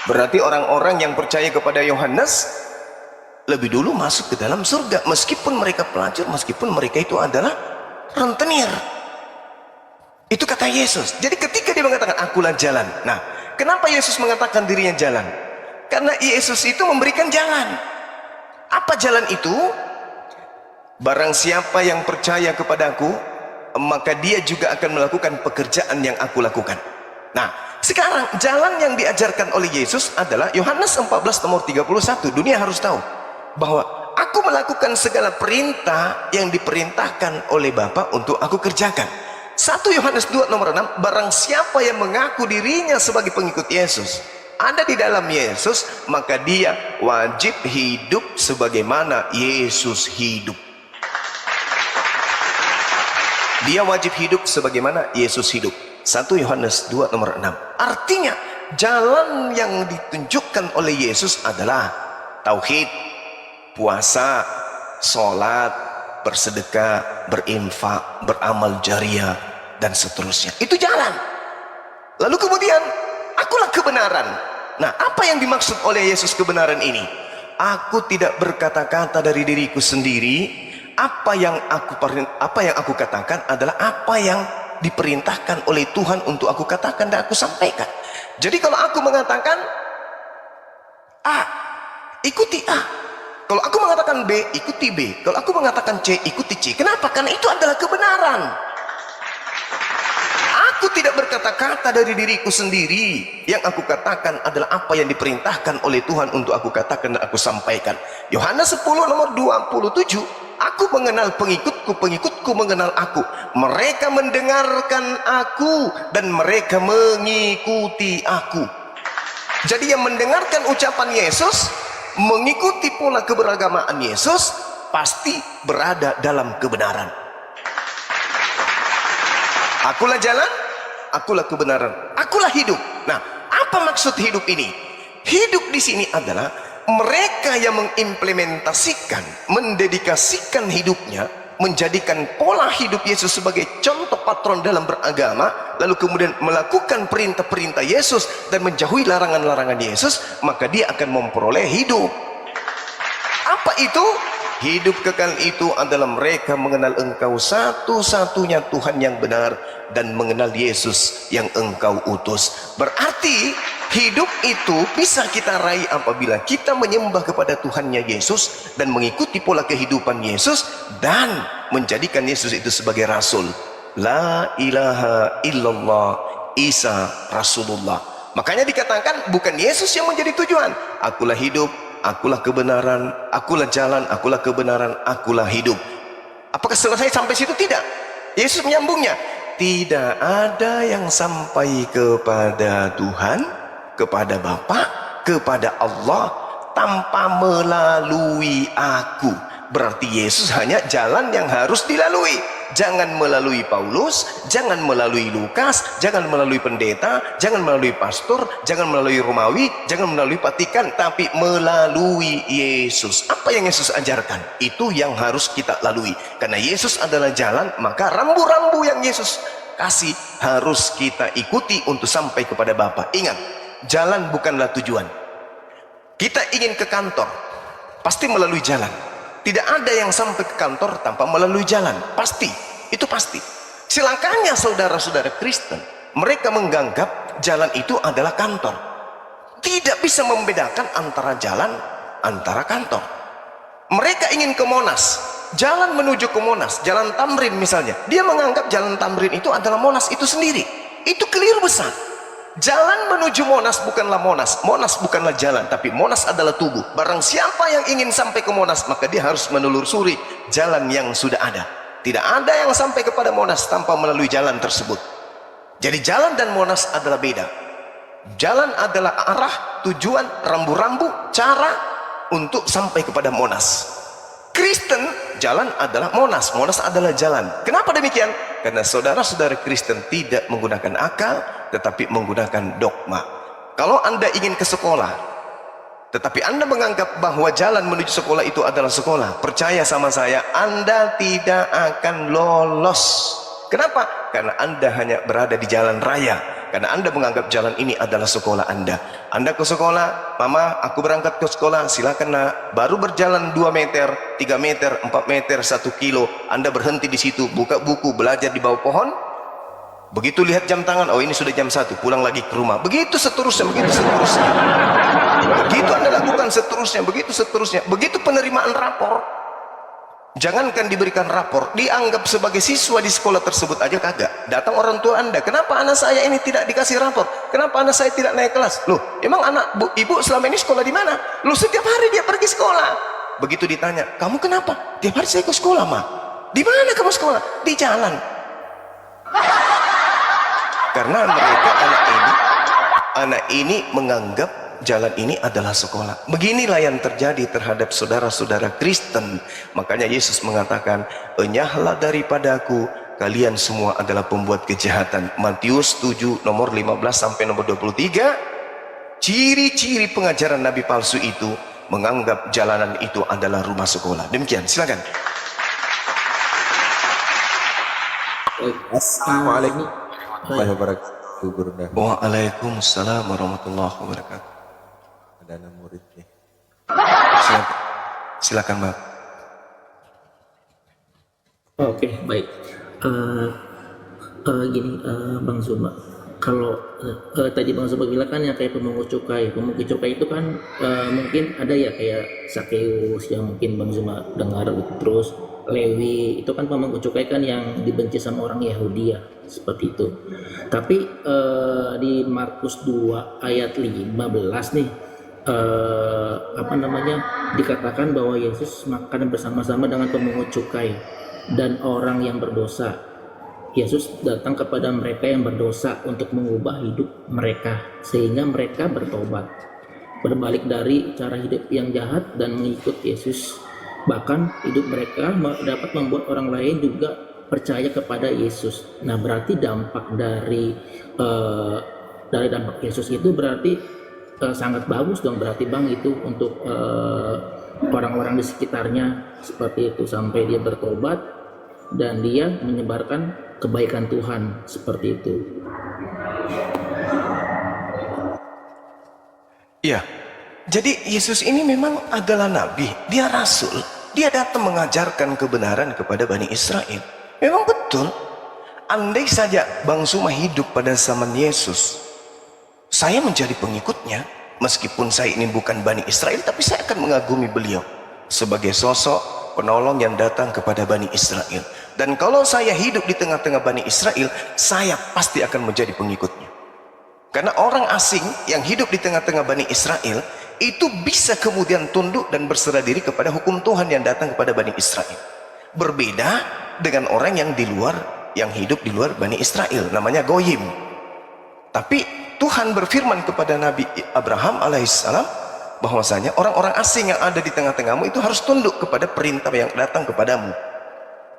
Berarti orang-orang yang percaya kepada Yohanes lebih dulu masuk ke dalam surga, meskipun mereka pelacur, meskipun mereka itu adalah rentenir. Itu kata Yesus. Jadi ketika dia mengatakan akulah jalan. Nah, kenapa Yesus mengatakan dirinya jalan? Karena Yesus itu memberikan jalan. Apa jalan itu? Barang siapa yang percaya kepadaku, maka dia juga akan melakukan pekerjaan yang aku lakukan. Nah, sekarang jalan yang diajarkan oleh Yesus adalah Yohanes 14 nomor 31. Dunia harus tahu bahwa aku melakukan segala perintah yang diperintahkan oleh Bapa untuk aku kerjakan. 1 Yohanes 2 nomor 6, barang siapa yang mengaku dirinya sebagai pengikut Yesus, ada di dalam Yesus, maka dia wajib hidup sebagaimana Yesus hidup. Dia wajib hidup sebagaimana Yesus hidup. 1 Yohanes 2 nomor 6. Artinya jalan yang ditunjukkan oleh Yesus adalah tauhid, puasa, sholat, bersedekah, berinfak, beramal jariah, dan seterusnya. Itu jalan. Lalu kemudian akulah kebenaran. Nah, apa yang dimaksud oleh Yesus kebenaran ini? Aku tidak berkata-kata dari diriku sendiri. Apa yang aku katakan adalah apa yang diperintahkan oleh Tuhan untuk aku katakan dan aku sampaikan. Jadi kalau aku mengatakan A, ikuti A. Kalau aku mengatakan B, ikuti B. Kalau aku mengatakan C, ikuti C. Kenapa? Karena itu adalah kebenaran. Aku tidak berkata-kata dari diriku sendiri. Yang aku katakan adalah apa yang diperintahkan oleh Tuhan untuk aku katakan dan aku sampaikan. Yohanes 10 nomor 27. Aku mengenal pengikutku, pengikutku mengenal aku. Mereka mendengarkan aku dan mereka mengikuti aku. Jadi yang mendengarkan ucapan Yesus, mengikuti pola keberagamaan Yesus, pasti berada dalam kebenaran. Akulah jalan, akulah kebenaran, akulah hidup. Nah, apa maksud hidup ini? Hidup di sini adalah mereka yang mengimplementasikan, mendedikasikan hidupnya, menjadikan pola hidup Yesus sebagai contoh patron dalam beragama, lalu kemudian melakukan perintah-perintah Yesus dan menjauhi larangan-larangan Yesus, maka dia akan memperoleh hidup. Apa itu? Hidup kekal itu adalah mereka mengenal Engkau satu-satunya Tuhan yang benar dan mengenal Yesus yang Engkau utus. Berarti hidup itu bisa kita raih apabila kita menyembah kepada Tuhannya Yesus dan mengikuti pola kehidupan Yesus dan menjadikan Yesus itu sebagai Rasul. La ilaha illallah Isa Rasulullah. Makanya dikatakan bukan Yesus yang menjadi tujuan. Akulah hidup, akulah kebenaran, akulah jalan, akulah kebenaran, akulah hidup. Apakah selesai sampai situ? Tidak. Yesus menyambungnya. Tidak ada yang sampai kepada Tuhan, kepada Bapa, kepada Allah tanpa melalui aku. Berarti Yesus hanya jalan yang harus dilalui. Jangan melalui Paulus, jangan melalui Lukas, jangan melalui pendeta, jangan melalui pastor, jangan melalui Romawi, jangan melalui Vatikan, tapi melalui Yesus. Apa yang Yesus ajarkan? Itu yang harus kita lalui. Karena Yesus adalah jalan, maka rambu-rambu yang Yesus kasih harus kita ikuti untuk sampai kepada Bapa. Ingat, jalan bukanlah tujuan. Kita ingin ke kantor, pasti melalui jalan. Tidak ada yang sampai ke kantor tanpa melalui jalan. Pasti, itu pasti. Silakannya saudara-saudara Kristen, mereka menganggap jalan itu adalah kantor. Tidak bisa membedakan antara jalan, antara kantor. Mereka ingin ke Monas, jalan menuju ke Monas, jalan Tamrin misalnya. Dia menganggap jalan Tamrin itu adalah Monas itu sendiri. Itu keliru besar. Jalan menuju Monas bukanlah Monas. Monas bukanlah jalan, tapi Monas adalah tubuh. Barang siapa yang ingin sampai ke Monas, maka dia harus menelusuri jalan yang sudah ada. Tidak ada yang sampai kepada Monas tanpa melalui jalan tersebut. Jadi jalan dan Monas adalah beda. Jalan adalah arah, tujuan, rambu-rambu, cara untuk sampai kepada Monas. Kristen, jalan adalah Monas. Monas adalah jalan. Kenapa demikian? Karena saudara-saudara Kristen tidak menggunakan akal, tetapi menggunakan dogma. Kalau Anda ingin ke sekolah, tetapi Anda menganggap bahwa jalan menuju sekolah itu adalah sekolah, percaya sama saya, Anda tidak akan lolos. Kenapa? Karena Anda hanya berada di jalan raya. Karena Anda menganggap jalan ini adalah sekolah Anda. Anda ke sekolah, Mama, aku berangkat ke sekolah, silakan nak. Baru berjalan 2 meter, 3 meter, 4 meter, 1 kilo. Anda berhenti di situ, buka buku, belajar di bawah pohon. Begitu lihat jam tangan, oh ini sudah jam 1, pulang lagi ke rumah. Begitu seterusnya, begitu seterusnya. Begitu Anda lakukan seterusnya, begitu seterusnya. Begitu penerimaan rapor. Jangankan diberikan rapor, dianggap sebagai siswa di sekolah tersebut aja kagak. Datang orang tua Anda, kenapa anak saya ini tidak dikasih rapor? Kenapa anak saya tidak naik kelas? Loh, emang anak ibu selama ini sekolah di mana? Loh, setiap hari dia pergi sekolah. Begitu ditanya, kamu kenapa? Tiap hari saya ke sekolah, Ma. Di mana kamu sekolah? Di jalan. Karena mereka anak ini menganggap jalan ini adalah sekolah. Beginilah yang terjadi terhadap saudara-saudara Kristen. Makanya Yesus mengatakan, enyahlah daripadaku, kalian semua adalah pembuat kejahatan. Matius 7 nomor 15 sampai nomor 23. Ciri-ciri pengajaran nabi palsu itu menganggap jalanan itu adalah rumah sekolah. Demikian, silakan.
Assalamualaikum warahmatullahi wabarakatuh, Bunda.
Waalaikumsalam warahmatullahi wabarakatuh.
Ada anak murid nih.
Silakan Bang.
Oke, baik. Gini, Bang Zuma, kalau tadi Bang Zuma bilang kan yang kayak pemungut cukai itu kan mungkin ada ya kayak Sakeus yang mungkin Bang Zuma dengar gitu. Terus Lewi itu kan pemungut cukai kan yang dibenci sama orang Yahudi ya, seperti itu. Tapi di Markus 2 ayat 15 nih dikatakan bahwa Yesus makan bersama-sama dengan pemungut cukai dan orang yang berdosa. Yesus datang kepada mereka yang berdosa untuk mengubah hidup mereka sehingga mereka bertobat, berbalik dari cara hidup yang jahat dan mengikut Yesus. Bahkan hidup mereka dapat membuat orang lain juga percaya kepada Yesus. Nah, berarti dampak dari dampak Yesus itu berarti sangat bagus dong, berarti Bang, itu untuk orang-orang di sekitarnya seperti itu sampai dia bertobat dan dia menyebarkan kebaikan Tuhan seperti itu.
Iya. Jadi Yesus ini memang adalah nabi, dia rasul. Dia datang mengajarkan kebenaran kepada Bani Israel. Memang betul, andai saja Bang Suma hidup pada zaman Yesus, saya menjadi pengikutnya. Meskipun saya ini bukan Bani Israel, tapi saya akan mengagumi beliau sebagai sosok penolong yang datang kepada Bani Israel. Dan kalau saya hidup di tengah-tengah Bani Israel, saya pasti akan menjadi pengikutnya. Karena orang asing yang hidup di tengah-tengah Bani Israel itu bisa kemudian tunduk dan berserah diri kepada hukum Tuhan yang datang kepada Bani Israel. Berbeda dengan orang yang di luar, yang hidup di luar Bani Israel, namanya Goyim. Tapi Tuhan berfirman kepada Nabi Abraham alaihissalam bahwasanya orang-orang asing yang ada di tengah-tengahmu itu harus tunduk kepada perintah yang datang kepadamu,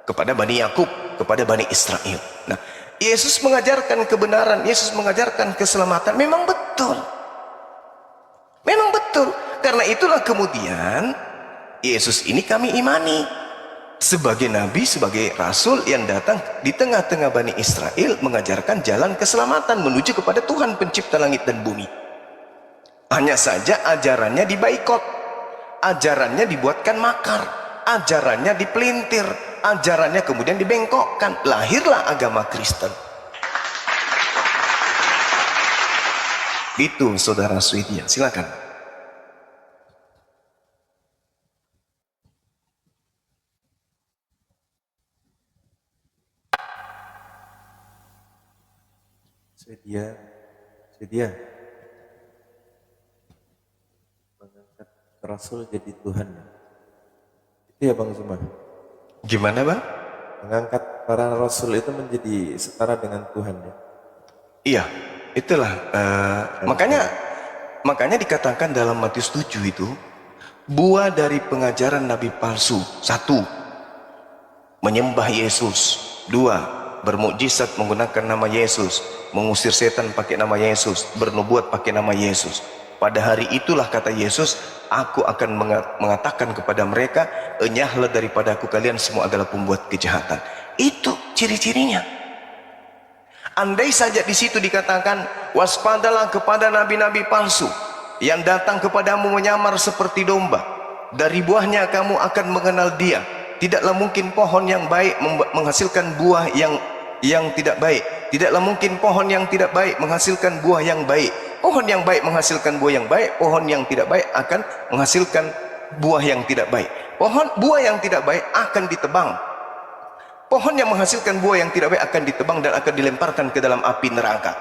kepada Bani Yakub, kepada Bani Israel. Nah, Yesus mengajarkan kebenaran, Yesus mengajarkan keselamatan. Memang betul, memang betul. Karena itulah kemudian Yesus ini kami imani sebagai nabi, sebagai rasul yang datang di tengah-tengah Bani Israel mengajarkan jalan keselamatan menuju kepada Tuhan pencipta langit dan bumi. Hanya saja ajarannya dibaikot, ajarannya dibuatkan makar, ajarannya dipelintir, ajarannya kemudian dibengkokkan. Lahirlah agama Kristen. Itu saudara Swedia, silakan.
Swedia mengangkat Rasul jadi Tuhan. Itu ya Bang Zuma.
Gimana Bang?
Mengangkat para Rasul itu menjadi setara dengan Tuhan ya.
Iya, itulah makanya dikatakan dalam Matius 7 itu, buah dari pengajaran nabi palsu: 1, menyembah Yesus; 2, bermukjizat menggunakan nama Yesus, mengusir setan pakai nama Yesus, bernubuat pakai nama Yesus. Pada hari itulah kata Yesus, aku akan mengatakan kepada mereka, enyahlah daripada aku kalian semua adalah pembuat kejahatan. Itu ciri-cirinya. Andai saja di situ dikatakan, waspadalah kepada nabi-nabi palsu yang datang kepadamu menyamar seperti domba, dari buahnya kamu akan mengenal dia. Tidaklah mungkin pohon yang baik menghasilkan buah yang tidak baik. Tidaklah mungkin pohon yang tidak baik menghasilkan buah yang baik. Pohon yang baik menghasilkan buah yang baik, pohon yang tidak baik akan menghasilkan buah yang tidak baik. Buah yang tidak baik akan ditebang. Pohon yang menghasilkan buah yang tidak baik akan ditebang dan akan dilemparkan ke dalam api neraka.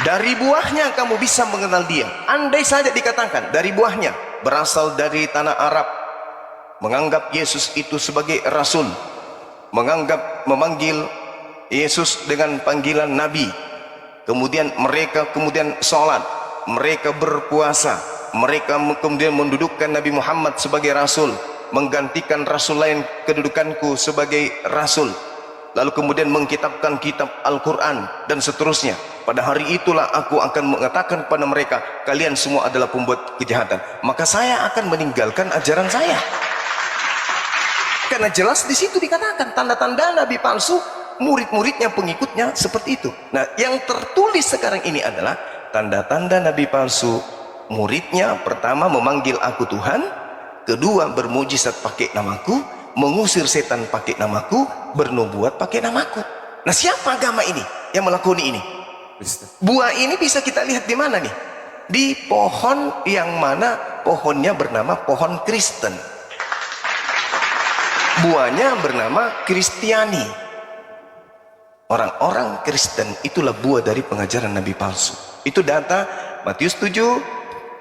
Dari buahnya kamu bisa mengenal dia. Andai saja dikatakan dari buahnya, berasal dari tanah Arab, menganggap Yesus itu sebagai rasul, memanggil Yesus dengan panggilan nabi, kemudian mereka sholat, mereka berpuasa, mereka kemudian mendudukkan Nabi Muhammad sebagai rasul, menggantikan rasul lain kedudukanku sebagai rasul, lalu kemudian mengkitabkan kitab Al-Quran dan seterusnya. Pada hari itulah aku akan mengatakan kepada mereka, kalian semua adalah pembuat kejahatan. Maka saya akan meninggalkan ajaran saya. Karena jelas di situ dikatakan tanda-tanda nabi palsu, murid-muridnya, pengikutnya seperti itu. Nah, yang tertulis sekarang ini adalah tanda-tanda nabi palsu. Muridnya pertama memanggil aku Tuhan, kedua bermujizat pakai namaku, mengusir setan pakai namaku, bernubuat pakai namaku. Nah, siapa agama ini yang melakoni ini? Buah ini bisa kita lihat di mana nih? Di pohon yang mana pohonnya bernama pohon Kristen. Buahnya bernama Kristiani. Orang-orang Kristen itulah buah dari pengajaran nabi palsu. Itu data Matius 7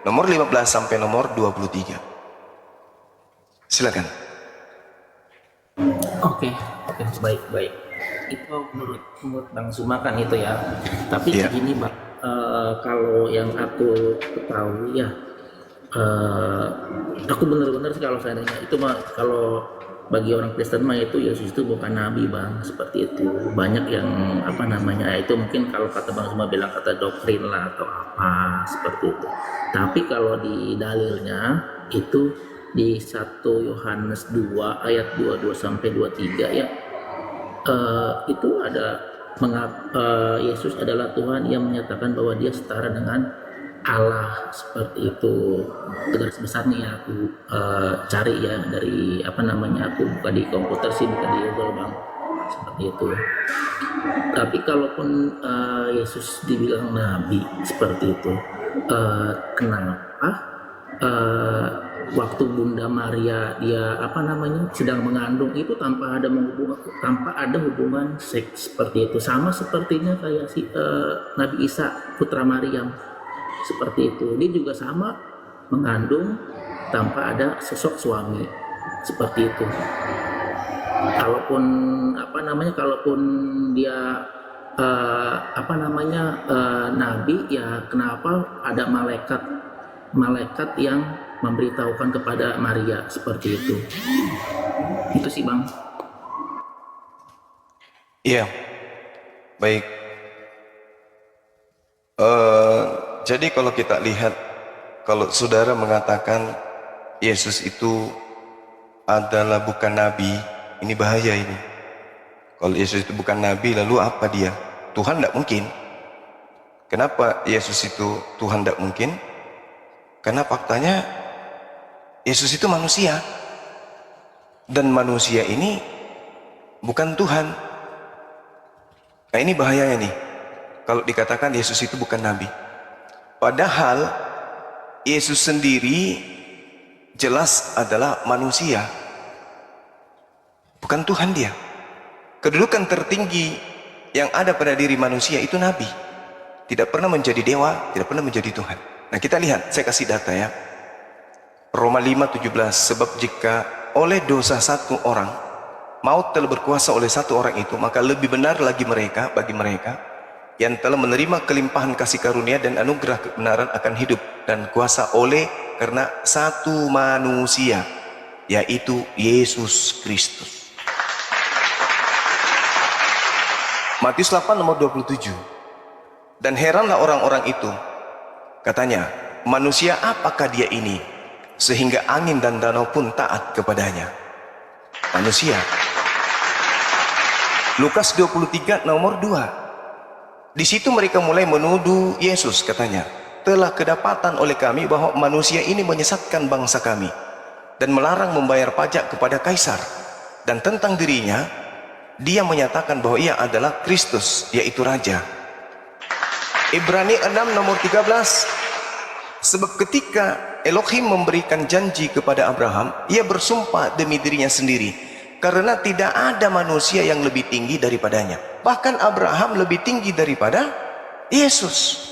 nomor 15 sampai nomor 23. Silakan.
Oke, baik. Itu menurut Bang Suma kan itu ya. Tapi begini Bang, kalau yang aku ketahui ya, aku benar-benar sih kalau saya nanya itu mah, kalau bagi orang Kristen mah itu Yesus itu bukan nabi Bang, seperti itu. Banyak yang itu mungkin kalau kata Bang Suma bilang kata doktrin lah atau apa seperti itu. Tapi kalau di dalilnya itu di 1 Yohanes 2 ayat 22 sampai 23 ya, itu ada Yesus adalah Tuhan yang menyatakan bahwa dia setara dengan Allah seperti itu. Garis besarnya ya aku cari ya dari apa namanya, aku buka di komputer sih, buka di Google Bang, seperti itu. Tapi kalaupun Yesus dibilang nabi seperti itu, kenapa waktu Bunda Maria dia apa namanya sedang mengandung itu tanpa ada hubungan seks seperti itu, sama sepertinya kayak si Nabi Isa putra Maryam seperti itu, dia juga sama mengandung tanpa ada sosok suami seperti itu. Kalaupun apa namanya, kalaupun dia nabi ya, kenapa ada malaikat yang memberitahukan kepada Maria seperti itu sih Bang.
Iya, baik. Jadi kalau kita lihat, kalau saudara mengatakan Yesus itu adalah bukan nabi, ini bahaya ini. Kalau Yesus itu bukan nabi, lalu apa dia? Tuhan tidak mungkin. Kenapa Yesus itu Tuhan tidak mungkin? Karena faktanya Yesus itu manusia, dan manusia ini bukan Tuhan. Nah ini bahayanya nih, kalau dikatakan Yesus itu bukan nabi. Padahal Yesus sendiri jelas adalah manusia, bukan Tuhan dia. Kedudukan tertinggi yang ada pada diri manusia itu nabi. Tidak pernah menjadi dewa, tidak pernah menjadi Tuhan. Nah kita lihat, saya kasih data ya. Roma 5:17, sebab jika oleh dosa satu orang maut telah berkuasa oleh satu orang itu, maka lebih benar lagi bagi mereka yang telah menerima kelimpahan kasih karunia dan anugerah kebenaran akan hidup dan kuasa oleh karena satu manusia, yaitu Yesus Kristus. Matius 8:27. Dan heranlah orang-orang itu, katanya, manusia apakah dia ini sehingga angin dan danau pun taat kepadanya? Manusia. Lukas 23:2. Di situ mereka mulai menuduh Yesus, katanya, telah kedapatan oleh kami bahwa manusia ini menyesatkan bangsa kami dan melarang membayar pajak kepada Kaisar, dan tentang dirinya dia menyatakan bahwa ia adalah Kristus, yaitu Raja. Ibrani 6:13, sebab ketika Elohim memberikan janji kepada Abraham, ia bersumpah demi dirinya sendiri, karena tidak ada manusia yang lebih tinggi daripadanya. Bahkan Abraham lebih tinggi daripada Yesus.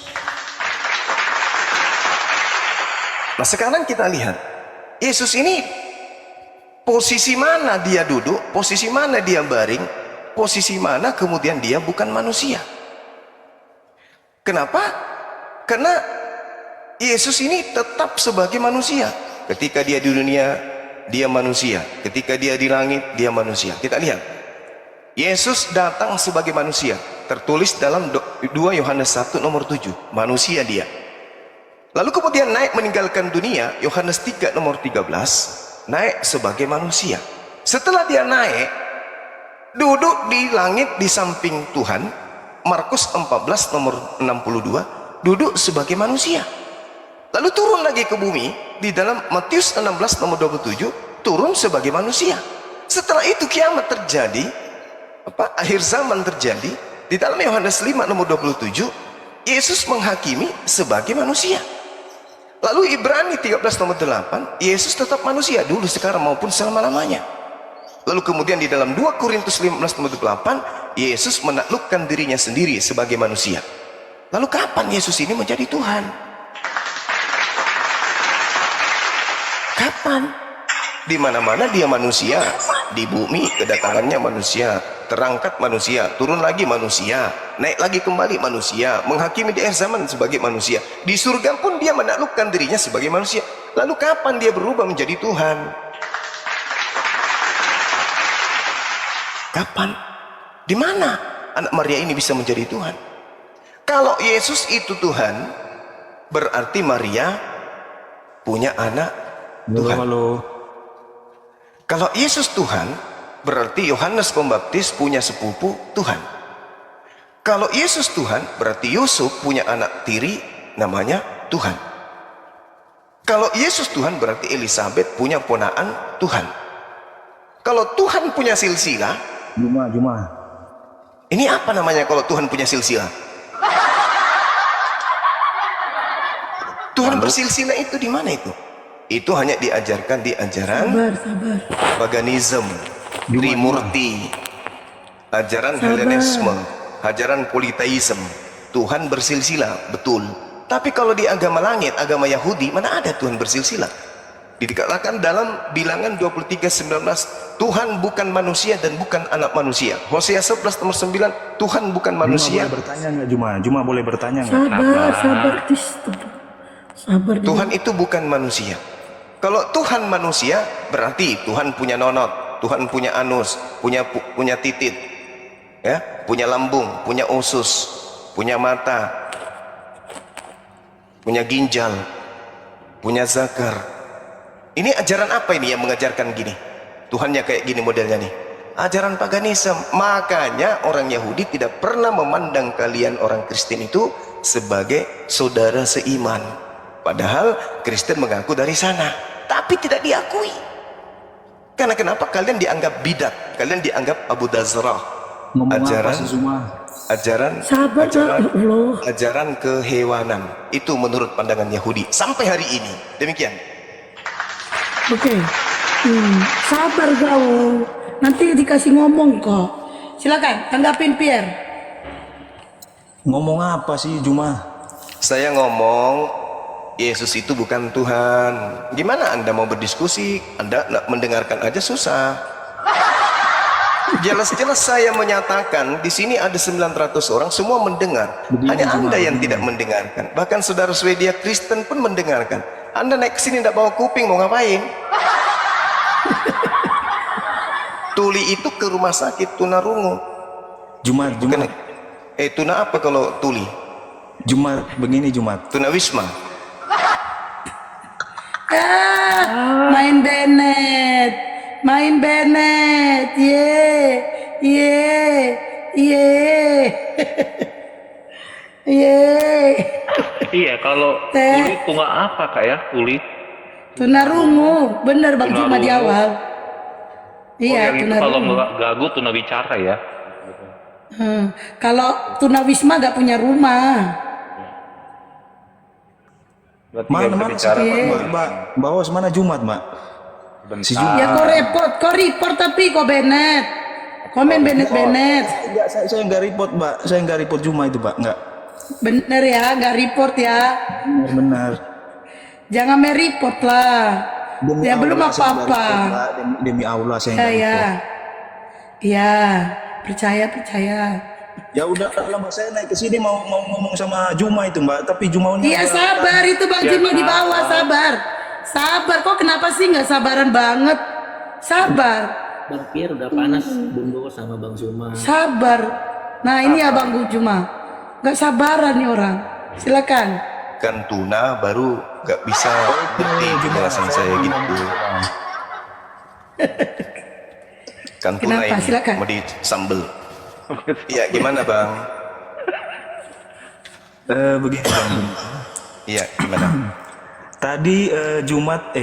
Nah sekarang kita lihat, Yesus ini posisi mana dia duduk, posisi mana dia baring, posisi mana kemudian dia bukan manusia. Kenapa? Karena Yesus ini tetap sebagai manusia. Ketika dia di dunia, dia manusia. Ketika dia di langit, dia manusia. Kita lihat, Yesus datang sebagai manusia, tertulis dalam 2 Yohanes 1:7, manusia dia. Lalu kemudian naik meninggalkan dunia, Yohanes 3:13, naik sebagai manusia. Setelah dia naik, duduk di langit di samping Tuhan, Markus 14:62, duduk sebagai manusia. Lalu turun lagi ke bumi, di dalam Matius 16:27, turun sebagai manusia. Setelah itu kiamat terjadi, akhir zaman terjadi. Di dalam Yohanes 5:27, Yesus menghakimi sebagai manusia. Lalu Ibrani 13:8, Yesus tetap manusia dulu, sekarang maupun selama-lamanya. Lalu kemudian di dalam 2 Korintus 15:8, Yesus menaklukkan dirinya sendiri sebagai manusia. Lalu kapan Yesus ini menjadi Tuhan? Kapan? Di mana-mana dia manusia. Di bumi kedatangannya manusia, terangkat manusia, turun lagi manusia, naik lagi kembali manusia, menghakimi di akhir zaman sebagai manusia. Di surga pun dia menaklukkan dirinya sebagai manusia. Lalu kapan dia berubah menjadi Tuhan? Kapan? Di mana anak Maria ini bisa menjadi Tuhan? Kalau Yesus itu Tuhan, berarti Maria punya anak Tuhan. Kalau Yesus Tuhan, berarti Yohanes Pembaptis punya sepupu Tuhan. Kalau Yesus Tuhan, berarti Yusuf punya anak tiri namanya Tuhan. Kalau Yesus Tuhan berarti Elizabeth punya ponaan Tuhan. Kalau Tuhan punya silsilah,
Juma.
ini apa namanya kalau Tuhan punya silsilah? Tuhan bersilsilah itu di mana itu? Itu hanya diajarkan di ajaran paganisme, Trimurti, ajaran Helenisme, ajaran politeisme. Tuhan bersilsilah, betul. Tapi kalau di agama langit, agama Yahudi, mana ada Tuhan bersilsilah? Dikatakan dalam Bilangan 23:19, Tuhan bukan manusia dan bukan anak manusia. Hosea 11:9, Tuhan bukan manusia.
Boleh bertanya nggak Juma? Juma boleh bertanya nggak?
Sabar.
Tuhan itu bukan manusia. Kalau Tuhan manusia, berarti Tuhan punya nonot, Tuhan punya anus, punya titit, ya, punya lambung, punya usus, punya mata, punya ginjal, punya zakar. Ini ajaran apa ini yang mengajarkan gini? Tuhannya kayak gini modelnya nih. Ajaran paganisme. Makanya orang Yahudi tidak pernah memandang kalian orang Kristen itu sebagai saudara seiman. Padahal Kristen mengaku dari sana, tapi tidak diakui. Karena kenapa? Kalian dianggap bidat, kalian dianggap Abu Dazrah. Ajaran kehewanan. Itu menurut pandangan Yahudi sampai hari ini. Demikian.
Oke. Sabar kau. Nanti dikasih ngomong kok. Silakan tanggapin Pierre.
Ngomong apa sih Juma?
Saya ngomong Yesus itu bukan Tuhan. Gimana Anda mau berdiskusi? Anda mendengarkan aja susah. Jelas-jelas saya menyatakan di sini ada 900 orang semua mendengar. Hanya Anda yang tidak mendengarkan. Bahkan saudara Swedia Kristen pun mendengarkan. Anda naik ke sini tidak bawa kuping, mau ngapain? Tuli itu ke rumah sakit tunarungu.
Juma.
Tuna apa kalau tuli?
Juma begini Juma.
Tunawisma.
Main Bennett,
Iya, kalau tuli tunga apa kak ya? Tuli
tunarungu, bener Bang Juma di awal. Iya,
yang itu kalau nggak gagu tuna bicara ya.
Kalau tunawisma gak punya rumah.
Mana Mbak? Bawa semana Jumat Mbak? Si Jumat.
Ya kau report tapi kau Bennett. Komen Bennett.
Enggak, saya enggak report Mbak. Saya enggak report Juma itu Mbak. Enggak.
Bener ya, gak report ya.
Benar.
Jangan mereport lah.
Demi
Ya
Allah,
belum
saya enggak
apa-apa.
report, Mbak. Demi Allah saya enggak report.
Iya, percaya.
Ya udah lah Mbak, saya naik ke sini mau ngomong sama Juma itu Mbak, tapi Juma
Iya sabar itu Bang Juma di bawah, sabar. Kok kenapa sih nggak sabaran banget? Sabar.
Bang Pierre udah panas bumbu sama Bang Juma.
Sabar. Nah ini ya Bang Juma, nggak sabaran nih orang. Silakan.
Kan tuna baru nggak bisa ngerti penjelasan saya gitu. Kan tuna
Kenapa?
ini
Silakan.
mau di sambel. Iya gimana Bang?
Begini Bang.
Iya gimana?
Tadi Jumat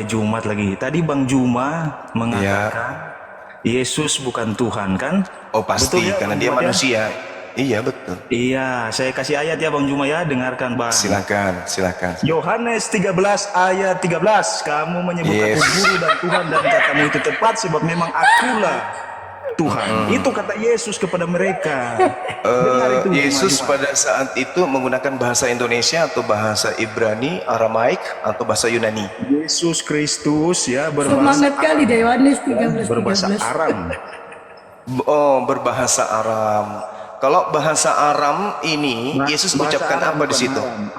lagi. Tadi Bang Juma mengatakan Yesus bukan Tuhan kan?
Oh pasti,
betul ya,
karena
Bang
dia
Juma,
manusia. Iya betul.
Iya, saya kasih ayat ya Bang Juma ya, dengarkan Bang.
Silakan.
Yohanes 13 ayat 13. Kamu menyebut aku guru dan Tuhan dan katamu itu tepat sebab memang akulah Tuhan. Itu kata Yesus kepada mereka. Dengar itu,
Yesus
Juma.
pada saat itu menggunakan bahasa Indonesia atau bahasa Ibrani, Aramaik atau bahasa Yunani.
Yesus Kristus ya
Semangat kali deh Yohanes 13.
berbahasa Aram.
Berbahasa Aram. Kalau bahasa Aram ini Yesus ucapkan
Aram,
apa di
bukan
situ?
Aram.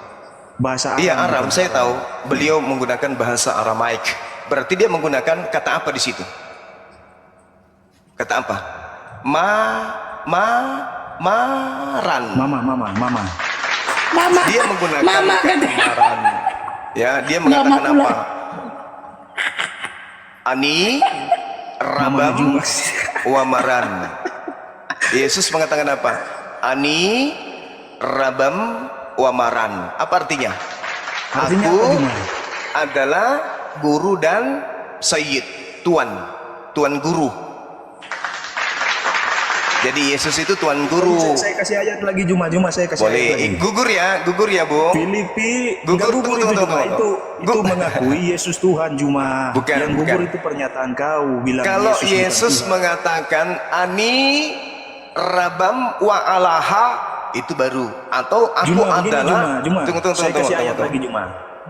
Bahasa Aram.
Iya Aram,
bukan
saya tahu. Beliau menggunakan bahasa Aramaik. Berarti dia menggunakan kata apa di situ? Kata apa? Maran.
Mama.
Dia menggunakan
Mama
kata maran. Ya, dia mengatakan apa? Ani rabam wamaran. Yesus mengatakan apa? Ani rabam wamaran. Apa artinya?
Artinya
Aku
apa, Juma?
adalah guru dan sayyid, tuan guru. Jadi Yesus itu tuan guru.
Saya kasih ayat lagi, Juma saya kasih ayat
Boleh.
lagi.
Gugur ya, Bung.
Filipi,
Gugur,
enggak gugur
tunggu,
itu,
tunggu,
Juma.
tunggu.
Itu mengakui Yesus Tuhan, Juma.
Bukan,
Yang gugur
bukan.
itu pernyataan kau bilang
Kalau
bukan
Yesus
Tuhan.
mengatakan ani rabam wa alaha, itu baru. Atau aku
Juma, begini,
adalah
Juma.
Tunggu,
Saya kasih ayat
tunggu.
lagi, Juma.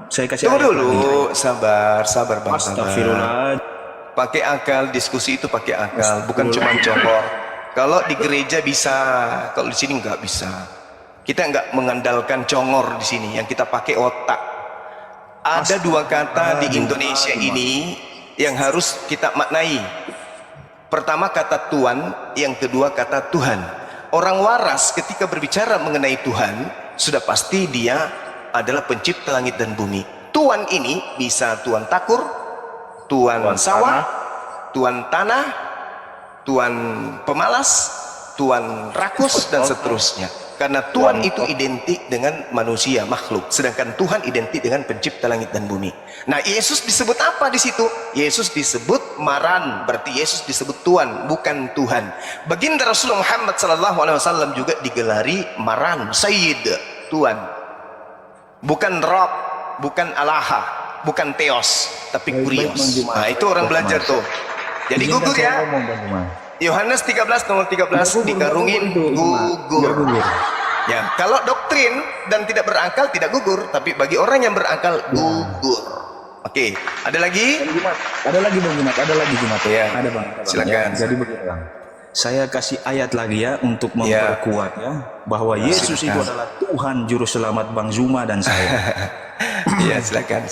Saya kasih
Tunggu
ayat
dulu,
lagi.
sabar Bang, sabar.
Astagfirullah.
Pakai akal, diskusi itu pakai akal, bukan cuma congor. Kalau di gereja bisa, kalau di sini nggak bisa. Kita nggak mengandalkan congor di sini, yang kita pakai otak. Ada dua kata di Indonesia ini yang harus kita maknai. Pertama kata Tuhan, yang kedua kata Tuhan. Orang waras ketika berbicara mengenai Tuhan, sudah pasti dia adalah pencipta langit dan bumi. Tuhan ini bisa Tuhan takur, Tuhan sawah, Tuhan tanah, Tuhan pemalas, Tuhan rakus, dan seterusnya. Karena Tuhan itu identik dengan manusia, makhluk. Sedangkan Tuhan identik dengan pencipta langit dan bumi. Nah, Yesus disebut apa di situ? Yesus disebut Maran, berarti Yesus disebut Tuhan, bukan Tuhan. Baginda Rasulullah Muhammad SAW juga digelari Maran, Sayyid, Tuhan. Bukan Rob, bukan Alaha, bukan Theos, tapi Kurios. Nah, itu orang belajar tuh. Jadi gugur ya. Yohanes 13 nomor 13 dikarungin gugur. Ya, kalau doktrin dan tidak berakal tidak gugur, tapi bagi orang yang berakal gugur. Oke, ada lagi?
Ada lagi, Bang Jumat. Ada lagi, Jumat.
Ya.
Ada, Bang.
Silakan.
Ya, jadi begini, Bang. Saya kasih ayat lagi ya untuk memperkuat ya bahwa Yesus itu adalah Tuhan juru selamat Bang Zuma dan saya.
Ya, silakan.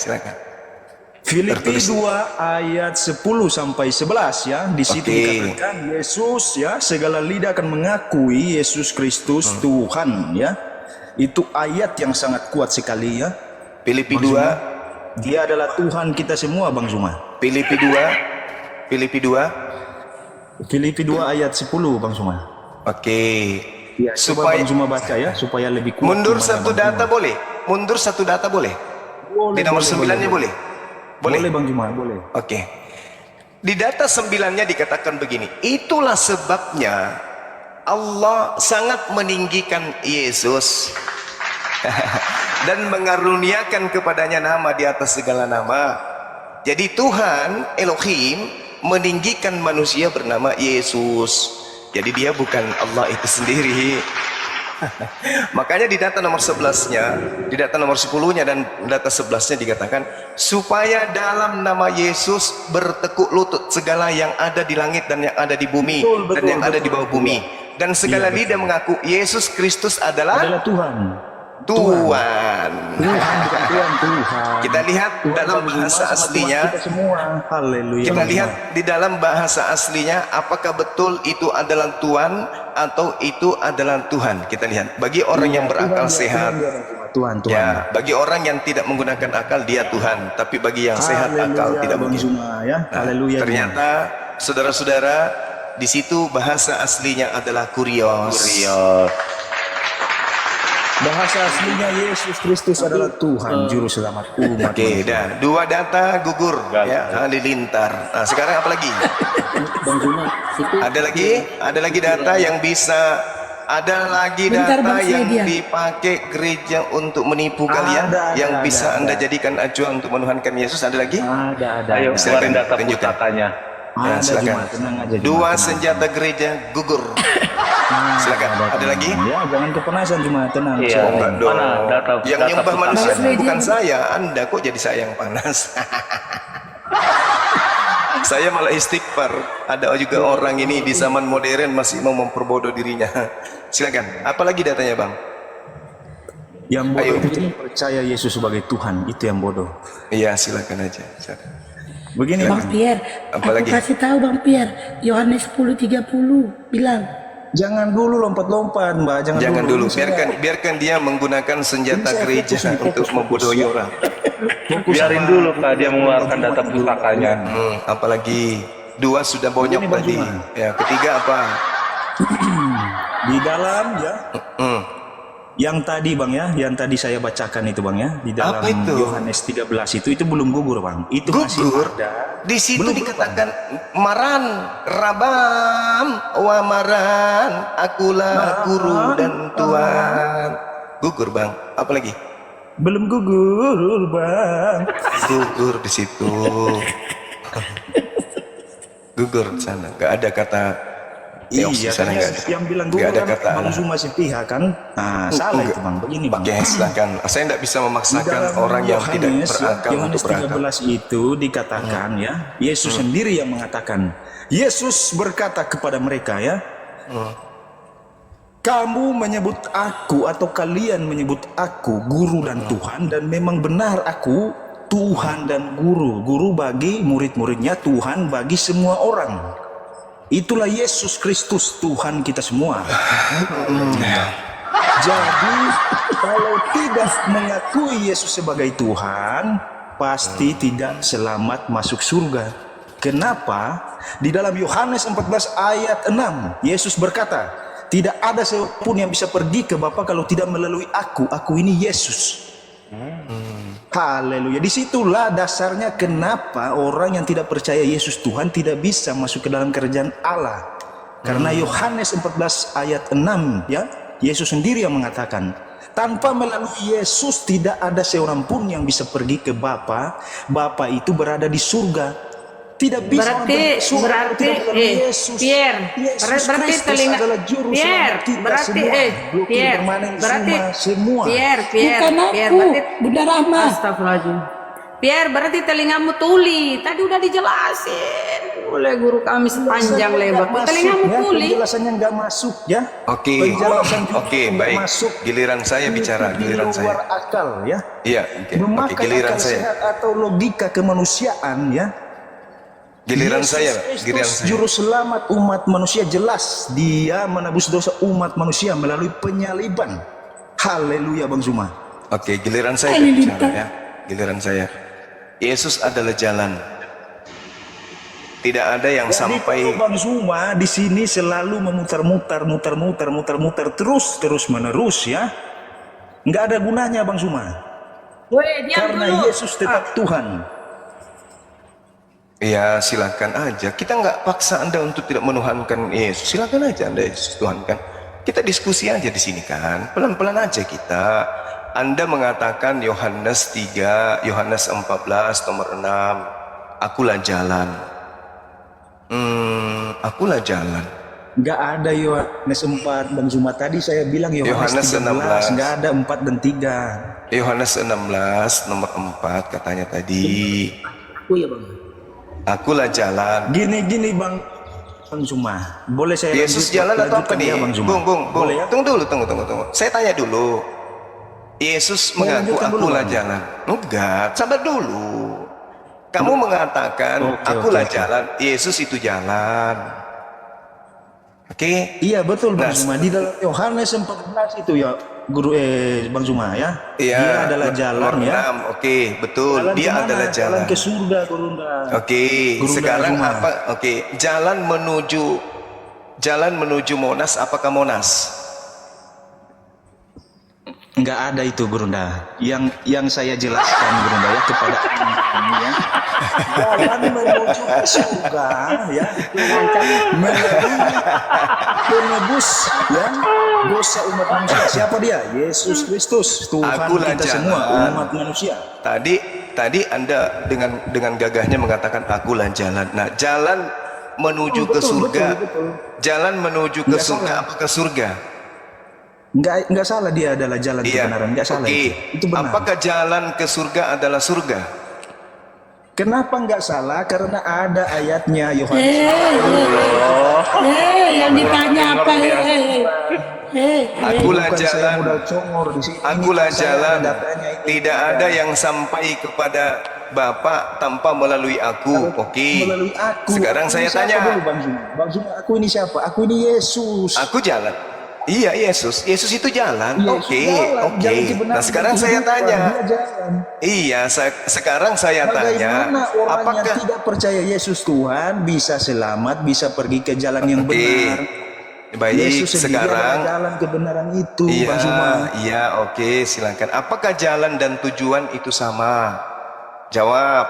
Filipi 2 ayat 10 sampai 11 ya. Di situ dikatakan Yesus ya, segala lidah akan mengakui Yesus Kristus Tuhan ya. Itu ayat yang sangat kuat sekali ya.
Filipi 2.
Dia adalah Tuhan kita semua, Bang Zuma.
Filipi 2
ayat 10, Bang Zuma.
Oke.
Ya, coba Bang Zuma baca ya supaya lebih kuat.
Mundur
imannya
satu
Bang
data
Zuma.
boleh? Mundur satu data boleh? Di nomor 9-nya boleh?
Boleh, Bang Zuma, boleh.
Oke. Di data 9-nya dikatakan begini. Itulah sebabnya Allah sangat meninggikan Yesus dan mengaruniakan kepadanya nama di atas segala nama. Jadi Tuhan Elohim meninggikan manusia bernama Yesus. Jadi dia bukan Allah itu sendiri. Makanya di data nomor 11-nya, di data nomor 10-nya dan data 11-nya dikatakan supaya dalam nama Yesus bertekuk lutut segala yang ada di langit dan yang ada di bumi dan yang ada di bawah bumi, dan segala lidah mengaku Yesus Kristus adalah
Tuhan.
Tuhan.
Tuhan, bukan Tuhan.
Kita lihat
Tuhan
dalam
Bang Zuma
bahasa
sama Tuhan
aslinya.
kita semua. Haleluya.
Kita
Bang
lihat
Zuma.
di dalam bahasa aslinya apakah betul itu adalah Tuhan atau itu adalah Tuhan. Kita lihat. Bagi orang yang berakal sehat,
Tuhan.
ya, bagi orang yang tidak menggunakan akal dia Tuhan, tapi bagi yang sehat akal tidak
Bang
mungkin.
Zuma, ya.
Nah,
Haleluya.
ternyata saudara-saudara di situ bahasa aslinya adalah kurios.
Bahasa aslinya Yesus Kristus adalah Tuhan juru selamat umat.
Oke, dan dua data gugur ya, halilintar. Nah, sekarang apa lagi?
Bang Zuma, itu
Ada lagi data yang bisa, ada lagi
Bentar,
data
Bang
yang
Swedia.
dipakai gereja untuk menipu kalian, yang bisa Anda jadikan acuan untuk menuhankan Yesus. Ada lagi?
Ada.
Ayo
Silakan,
keluarin data
tunjukkan.
pustakanya.
Ya,
Ada,
silakan.
Juma, tenang aja, Juma,
Dua
tenang.
senjata gereja gugur. Silakan. Ada lagi?
Ya, jangan kepanasan, Juma, tenang.
Iya.
Oh, enggak dong.
Mana data
Yang
data
nyembah manusia
pustakanya?
bukan saya. Anda kok jadi saya yang panas? Saya malah istighfar. Ada juga orang ini di zaman modern masih mau memperbodoh dirinya. Silakan. Apalagi datanya, Bang?
Yang bodoh
Ayo.
itu tidak percaya Yesus sebagai Tuhan, itu yang bodoh.
Iya, silakan aja. Silakan.
Begini,
Bang Pierre,
Apa
aku
lagi?
kasih tahu Bang Pierre, Yohanes 10:30 bilang,
jangan dulu lompat-lompat, Mbak.
Jangan dulu.
Saya-
Biarkan dia menggunakan senjata
Ini saya
gereja
fokus nih,
untuk
fokus,
membodohi
ya.
orang.
Biarin dulu Kak dia mengeluarkan data pustakanya.
Apalagi dua sudah bonyok
Ini, Bang
tadi.
Zuma.
Ya, ketiga apa?
Di dalam ya, Yang tadi Bang ya, yang tadi saya bacakan itu Bang ya, di dalam
Apa itu?
Yohanes 13 itu belum gugur Bang. Itu masih
Gugur.
ada.
Di situ
Belum,
dikatakan maran rabam wa maran akulah guru dan tuan. Gugur Bang. Apa lagi?
Belum gugur Bang.
Gugur di situ. Gugur di sana. Gak ada kata teos di
Iya,
sana,
kan
nggak ada.
yang bilang
Nggak
gugur
ada
kan
kata
Bang
Allah.
Zuma sepihak kan. Nah, salah itu Bang. Begini Bang.
Oke, silakan. Saya tidak bisa
Di
memaksakan
dalam
orang yang tidak
Yohanes,
berakal
Yohanes
untuk berakal.
13 itu dikatakan ya, Yesus sendiri yang mengatakan. Yesus berkata kepada mereka ya, kamu menyebut aku atau kalian menyebut aku guru dan Tuhan, dan memang benar aku Tuhan dan guru. Guru bagi murid-muridnya, Tuhan bagi semua orang. Itulah Yesus Kristus, Tuhan kita semua. Jadi kalau tidak mengakui Yesus sebagai Tuhan, pasti tidak selamat masuk surga. Kenapa? Di dalam Yohanes 14 ayat 6, Yesus berkata, tidak ada siapapun yang bisa pergi ke Bapa kalau tidak melalui aku. Aku ini Yesus. Haleluya. Disitulah dasarnya kenapa orang yang tidak percaya Yesus Tuhan tidak bisa masuk ke dalam kerajaan Allah. Karena Yohanes 14 ayat 6 ya, Yesus sendiri yang mengatakan, tanpa melalui Yesus tidak ada seorang pun yang bisa pergi ke Bapa. Bapa itu berada di surga. Tidak bisa
Berarti
tidak melalui Yesus.
Pierre,
Yesus
berarti
Kristus
telinga
adalah juru
Pierre,
selamat kita
berarti
semua. Blokir
Pierre,
permanen
berarti
semua.
Pierre,
Bukan
Pierre,
aku,
berarti
Bunda Rahma.
Astagfirullahaladzim. Pierre, berarti telingamu tuli. Tadi udah dijelasin oleh guru kami sepanjang lebar. Kok telingamu
ya,
tuli?
penjelasannya nggak masuk ya.
Oke,
Penjelasan juga
oke,
nggak
baik.
masuk.
Giliran saya bicara,
Di
giliran
luar
saya.
akal ya.
Iya, oke. Oke,
Memakai
giliran
akal
saya.
sehat atau logika kemanusiaan ya.
Giliran
Yesus
saya,
Kristus,
giliran saya.
juru selamat umat manusia, jelas dia menebus dosa umat manusia melalui penyaliban. Haleluya Bang Zuma.
Oke, giliran saya bicara ya. Giliran saya. Yesus adalah jalan. Tidak ada yang
Jadi
sampai
kalau Bang Zuma di sini selalu muter-muter terus menerus ya. Nggak ada gunanya Bang Zuma.
Woi, diam
Karena
dulu.
Yesus tetap Tuhan.
ya silakan aja. Kita nggak paksa Anda untuk tidak menuhankan Yesus. Silakan aja Anda Yesus Tuhankan. Kita diskusi aja di sini kan. Pelan-pelan aja kita. Anda mengatakan Yohanes 3, Yohanes 14 nomor 6. Akulah jalan. Akulah jalan.
Nggak ada Yohanes 4 Bang Zuma. Tadi saya bilang Yohanes 13.
16.
Nggak ada 4 dan 3.
Yohanes 16 nomor 4 katanya tadi.
Aku ya Bang.
Akulah jalan.
Gini Bang Zuma. Boleh saya
Yesus jalan atau apa
lanjutkan
nih?
ya Bang Zuma?
Bung.
Boleh ya?
Tunggu dulu. Saya tanya dulu. Yesus mengaku
lanjutkan dulu,
akulah
Bang.
jalan. Enggak, sabar dulu. Kamu mengatakan akulah jalan. Yesus itu jalan. Oke?
Iya betul Bang
Nah,
Zuma. Di dalam Yohanes 14 itu ya Guru Bang Zuma ya.
Iya.
Dia adalah jalan
nomor
ya.
6. Oke, betul.
Jalan
Dia
kemana?
adalah jalan.
Jalan ke surga Gurunda.
Oke,
Guru
sekarang
Zuma.
apa? Oke, jalan menuju Monas, apakah Monas?
Nggak ada itu Gurunda. Yang saya jelaskan Gurunda ya kepada kami ya. Jalan menuju ke surga ya. Melalui penebus ya dosa umat manusia. Siapa dia? Yesus Kristus, Tuhan
Akulah
kita
jalan.
semua umat manusia.
Tadi Anda dengan gagahnya mengatakan akulah jalan. Nah, jalan menuju ke surga.
Betul.
Jalan menuju ke
Nggak
surga,
salah.
apakah surga?
Nggak salah, dia adalah jalan
Iya.
kebenaran. Nggak salah
Oke.
itu benar.
Apakah jalan ke surga adalah surga?
Kenapa nggak salah? Karena ada ayatnya Yohanes.
Yang ditanya apa?
Akulah
Bukan saya
jalan.
modal congor di sini.
Akulah
Ini saya
jalan.
ada datanya ini.
Tidak ada yang sampai kepada Bapa tanpa melalui aku. Oke.
Melalui aku.
Sekarang
Aku
saya
ini siapa
tanya.
dulu, Bang Zuma? Bang Zuma, aku ini siapa? Aku ini Yesus.
Aku jalan. Iya, Yesus. Yesus itu jalan.
Yesus
Oke.
jalan,
Oke.
jalan kebenaran
Nah, sekarang
dan
saya
kehidupan.
tanya.
Dia jalan.
Iya, sekarang saya tanya.
Bagaimana orang
Apakah
yang tidak percaya Yesus Tuhan bisa selamat, bisa pergi ke jalan yang
Oke.
benar?
Baik,
Yesus sendiri adalah
sekarang
jalan kebenaran itu,
iya,
Bang Suma.
iya, oke, silakan. Apakah jalan dan tujuan itu sama? Jawab.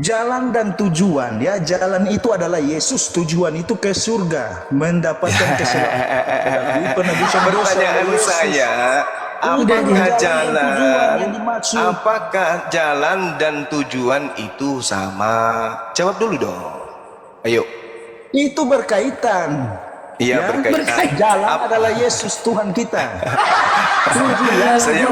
Jalan dan tujuan, ya, jalan itu adalah Yesus, tujuan itu ke surga, mendapatkan keselamatan, penebusan dosa.
Pertanyaan
Yesus.
saya, apakah jalan dan tujuan itu sama? Jawab dulu dong. Ayo.
Itu berkaitan.
Iya, berkaitan.
Jalan adalah Yesus Tuhan kita.
Saya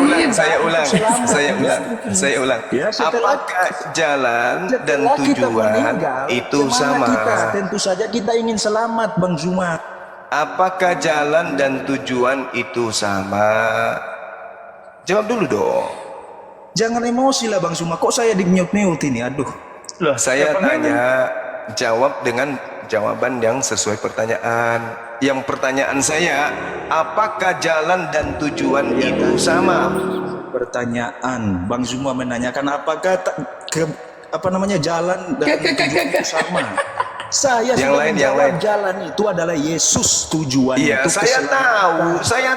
ulang.
Ya, setelah-
Apakah jalan dan
Setelah kita
tujuan
meninggal,
itu
kemana
sama?
kita? Tentu saja kita ingin selamat, Bang Zuma.
Apakah jalan dan tujuan itu sama? Jawab dulu dong.
Jangan emosi lah, Bang Zuma. Kok saya di-mute ini? Aduh.
Loh, saya tanya, jawab dengan jawaban yang sesuai pertanyaan. Yang pertanyaan saya, apakah jalan dan tujuan itu sama?
Pertanyaan, Bang Zuma menanyakan apakah jalan dan tujuan itu sama. Saya
Yang
sudah
lain,
menjawab, jalan itu adalah Yesus, tujuan
Iya,
itu
saya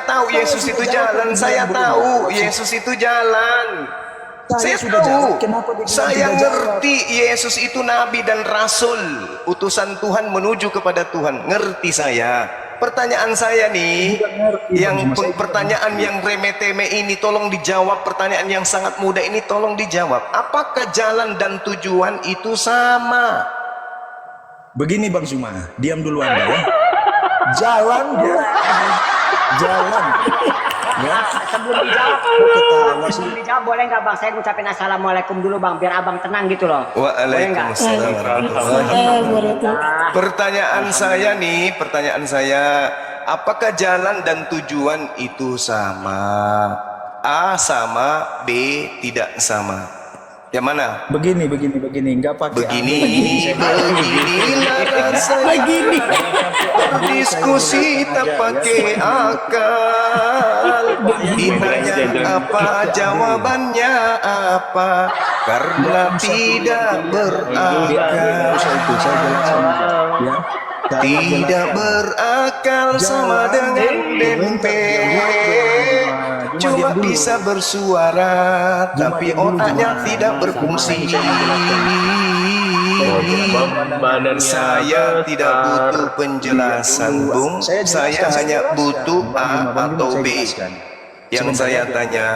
tahu Yesus itu jalan, saya tahu Yesus itu jalan. Saya
sudah
tahu,
jawab, kenapa dia bilang
saya
tidak jawab?
ngerti Yesus itu nabi dan rasul, utusan Tuhan menuju kepada Tuhan. Ngerti saya. Pertanyaan saya nih, pertanyaan yang remeh-temeh ini tolong dijawab. Pertanyaan yang sangat mudah ini tolong dijawab. Apakah jalan dan tujuan itu sama?
Begini Bang Zuma, diam dulu Anda ya. Jalan. Ya,
Sebelum dijawab boleh nggak Bang, saya ngucapin assalamualaikum dulu Bang, biar Abang tenang gitu loh.
Waalaikumsalam warahmatullahi wabarakatuh. Pertanyaan saya, apakah jalan dan tujuan itu sama? A sama, B tidak sama. Yang mana?
Begini, enggak pakai
Beginilah rasanya berdiskusi tak pakai akal. Ditanya apa, jawabannya apa, karena tidak berakal. Tidak berakal sama dengan dempet. Cuma bisa bersuara, tapi otaknya tidak berfungsi. Saya tidak butuh penjelasan, Bung. Saya hanya butuh A atau B. Yang saya tanya,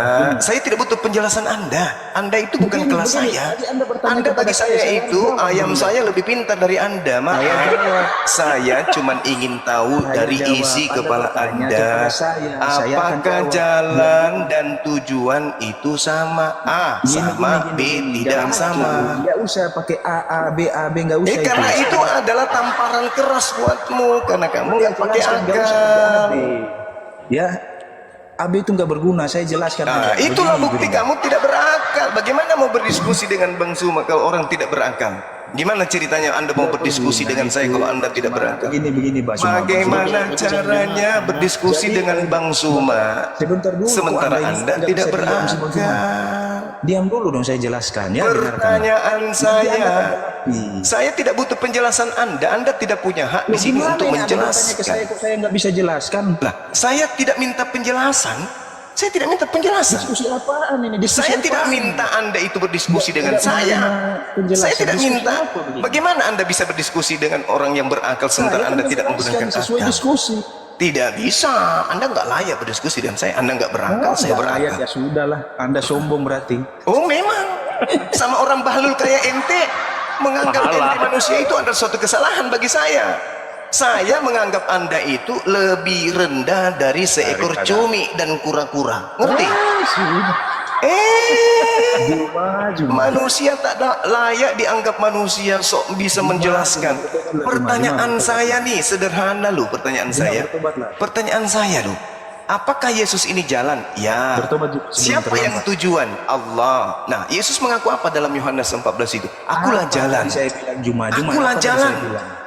saya tidak butuh penjelasan Anda. Anda itu bukan kelas saya. Anda bagi saya itu ayam saya lebih pintar dari Anda. Maka saya cuma ingin tahu dari isi kepala Anda, apakah jalan dan tujuan itu sama? A sama, B tidak sama.
Enggak usah pakai A, B, enggak usah.
Karena itu adalah tamparan keras buatmu, karena kamu nggak pakai akal.
Ya, AB itu nggak berguna, saya jelaskan.
Nah, itulah bukti kamu tidak berakal. Bagaimana mau berdiskusi dengan Bang Suma kalau orang tidak berakal? Gimana ceritanya Anda mau berdiskusi dengan saya kalau Anda tidak berakal?
Begini, Bang Suma.
Bagaimana caranya berdiskusi dengan Bang Suma sementara Anda tidak berakal?
Diam dulu dong, saya jelaskan ya.
Pertanyaan saya tidak butuh penjelasan Anda. Anda tidak punya hak di sini untuk menjelaskan.
Saya nggak bisa jelaskan.
Lah, saya tidak minta penjelasan. Saya tidak minta penjelasan.
Diskusi apaan ini?
Saya tidak minta Anda itu berdiskusi dengan saya. Saya tidak minta. Bagaimana Anda bisa berdiskusi dengan orang yang berakal sementara Anda tidak menggunakan akal?
Diskusi.
Tidak bisa. Anda nggak layak berdiskusi dengan saya. Anda nggak berakal, saya berakal.
Ya sudahlah. Anda sombong berarti.
Oh memang. Sama orang bahlul kayak ente menganggap ente manusia itu adalah suatu kesalahan bagi saya. Saya menganggap Anda itu lebih rendah dari seekor cumi dan kura-kura. Ngerti? Manusia tak layak dianggap manusia, sok bisa menjelaskan. Pertanyaan saya nih sederhana loh, pertanyaan saya. Pertanyaan saya loh. Apakah Yesus ini jalan? Ya. Siapa yang tujuan? Allah. Nah, Yesus mengaku apa dalam Yohanes 14 itu? Akulah jalan. Akulah jalan.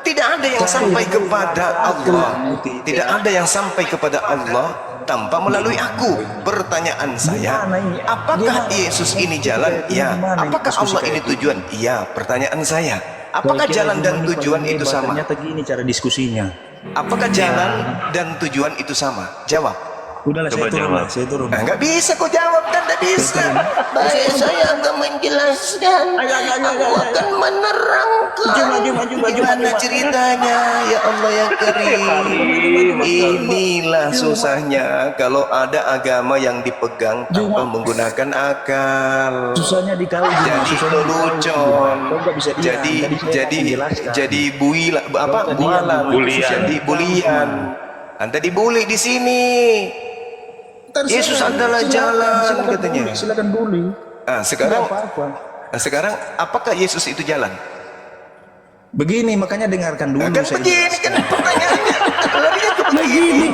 Tidak ada yang sampai kepada Allah. Tidak ada yang sampai kepada Allah tanpa melalui aku. Pertanyaan saya, apakah Yesus ini jalan? Ya. Apakah Allah ini tujuan? Ya. Pertanyaan saya, apakah jalan dan tujuan itu sama?
Ternyata gini cara diskusinya.
Apakah jalan dan tujuan itu sama? Jawab.
Udahlah,
Coba
saya turun
jawab.
lah, saya turun.
Nah, nggak bisa kau jawab kan, nggak bisa. Baik, saya akan menjelaskan. Aku akan menerangkan. Gimana ceritanya, ya Allah yang Karim. Inilah susahnya kalau ada agama yang dipegang tanpa menggunakan akal.
Susahnya di kau juga.
Jadi
susahnya di kau
lelucon.
juga. Kau nggak bisa diam.
Jadi
Tadi saya
jadi
menjelaskan.
jadi bualan.
Bulian.
Jadi bulian. Anda dibully di sini.
Terserah,
Yesus adalah jalan,
silakan
katanya.
bully, silakan bully.
Sekarang
Nggak apa-apa.
sekarang apakah Yesus itu jalan?
Begini, makanya dengarkan dulu.
Kan
saya
begini kan pertanyaannya. Larinya ke begini.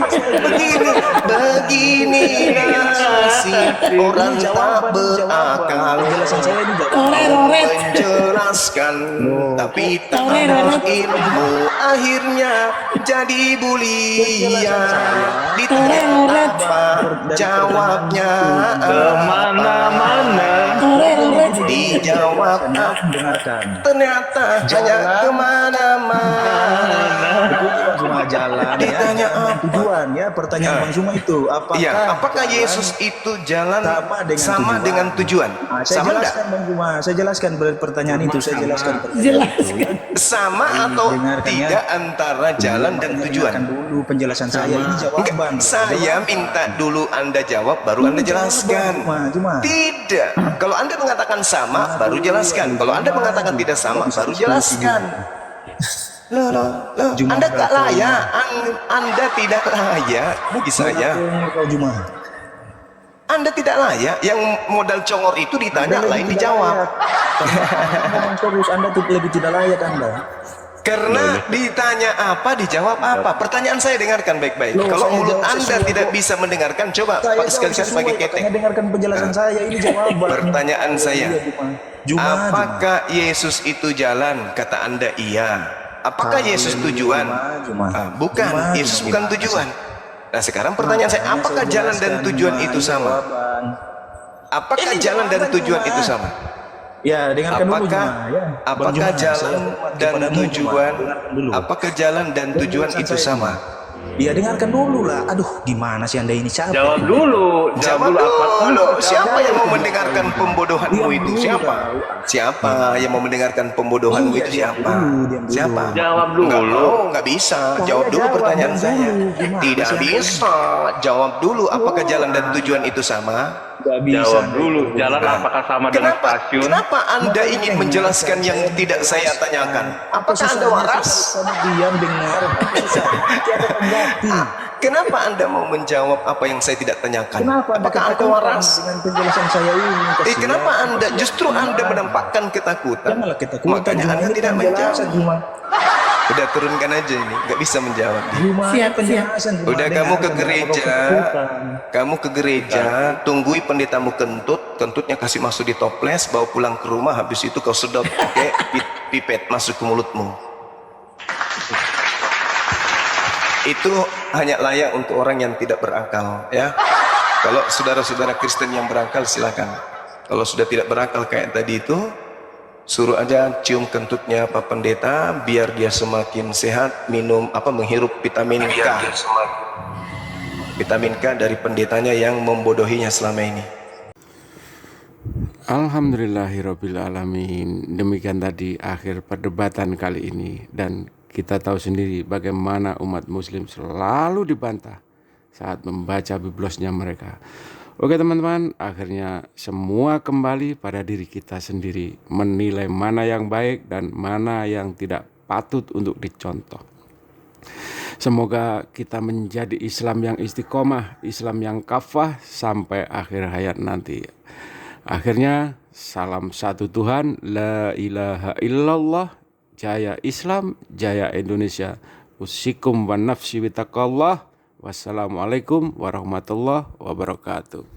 Begini nasib orang tak berakal.
Penjelasan saya ini nggak
Menjelaskan tapi tak ada ilmu, akhirnya jadi bulian. Ditanya apa jawabnya,
Kemana-mana.
dijawab
dengarkan.
ternyata hanya kemana-mana.
Cuma jalan.
Ditanya
ya,
apa?
tujuan ya, pertanyaan Bang Suma itu.
Iya, apakah Yesus itu jalan sama dengan tujuan?
Saya
Sama enggak?
jelaskan Bang Suma, saya jelaskan pertanyaan itu, saya jelaskan pertanyaan itu. Ya.
Sama atau
Dengarkan, ya.
tidak antara jalan dan tujuan?
Dengarkan dulu penjelasan saya, ini jawaban.
Enggak, saya minta dulu Anda jawab, baru Anda jelaskan.
Cuma.
Tidak. Kalau Anda mengatakan sama, baru jelaskan. Kalau Anda mengatakan tidak sama, baru jelaskan. Loh. Anda tak layak. Anda tidak layak bagi saya.
Kau Juma.
Anda tidak layak. Yang modal congor itu ditanya, lain dijawab.
Ngomong terus, Anda tuh lebih tidak layak Anda.
Karena ditanya apa, dijawab apa. Pertanyaan saya dengarkan baik-baik.
Loh,
Kalau
saya
mulut
jawab
Anda
sesuai
tidak
kok.
bisa mendengarkan, coba sekali-sekali pakai ketek.
Makanya dengarkan penjelasan saya, ini jawaban.
Pertanyaan saya,
Iya, Juma.
apakah Yesus itu jalan? Kata Anda iya. Apakah Yesus tujuan?
Juma.
Bukan, Yesus bukan tujuan. Nah sekarang pertanyaan saya, apakah jalan dan tujuan itu sama? Apakah jalan dan tujuan itu sama?
Ya, dengarkan dulu
Apakah
Juma. Ya. Bang
apakah
Juma, saya
jalan
hormat
dan
kepadamu, Juma.
tujuan?
Dengarkan dulu.
Apakah jalan dan tujuan
Penjelasan
itu
saya,
sama?
Ya, dengarkan dulu lah. Aduh, gimana sih Anda ini capek?
Jawab dulu.
Jawab
apa
dulu. Siapa yang mau mendengarkan pembodohanmu itu? Siapa? Siapa yang mau mendengarkan pembodohanmu itu? Siapa? Siapa?
Jawab dulu.
Enggak mau, enggak bisa. Jawab dulu pertanyaan saya. Tidak bisa. Jawab dulu. Apakah jalan dan tujuan itu sama?
Gak bisa.
Jawab dulu. Jalan apakah sama dengan stasiun?
Kenapa Anda ingin menjelaskan yang tidak saya tanyakan? Apakah Anda waras?
Kamu diam dengar. Tiada tanggapi.
Kenapa Anda mau menjawab apa yang saya tidak tanyakan?
Kenapa Anda
Apakah Anda
ketakutan
waras?
dengan penjelasan saya ini? Kasihan.
Kenapa Anda justru Anda menampakkan ketakutan?
Janganlah ketakutan.
Makanya
Juma,
Anda
ini
tidak
penjelasan,
menjawab.
Juma.
Udah turunkan aja ini, nggak bisa menjawab.
Juma,
Siap,
penjelasan, Juma.
Udah kamu ke
Dengarkan,
gereja,
kenapa kau ketakutan?
kamu ke gereja, tunggui pendetamu kentut, kentutnya kasih masuk di toples, bawa pulang ke rumah, habis itu kau sedot pakai pipet masuk ke mulutmu. Itu hanya layak untuk orang yang tidak berakal, ya. Kalau saudara-saudara Kristen yang berakal silakan. Kalau sudah tidak berakal kayak tadi itu, suruh aja cium kentutnya Pak Pendeta biar dia semakin sehat, minum menghirup vitamin K. Vitamin K dari pendetanya yang membodohinya selama ini.
Alhamdulillahirrabbilalamin. Demikian tadi akhir perdebatan kali ini. Dan kita tahu sendiri bagaimana umat muslim selalu dibantah saat membaca biblosnya mereka. Oke teman-teman, akhirnya semua kembali pada diri kita sendiri, menilai mana yang baik dan mana yang tidak patut untuk dicontoh. Semoga kita menjadi Islam yang istiqomah, Islam yang kafah sampai akhir hayat nanti. Akhirnya, salam satu Tuhan, la ilaha illallah, jaya Islam, jaya Indonesia. Usikum wa nafsi bitaqallah. Wassalamualaikum warahmatullahi wabarakatuh.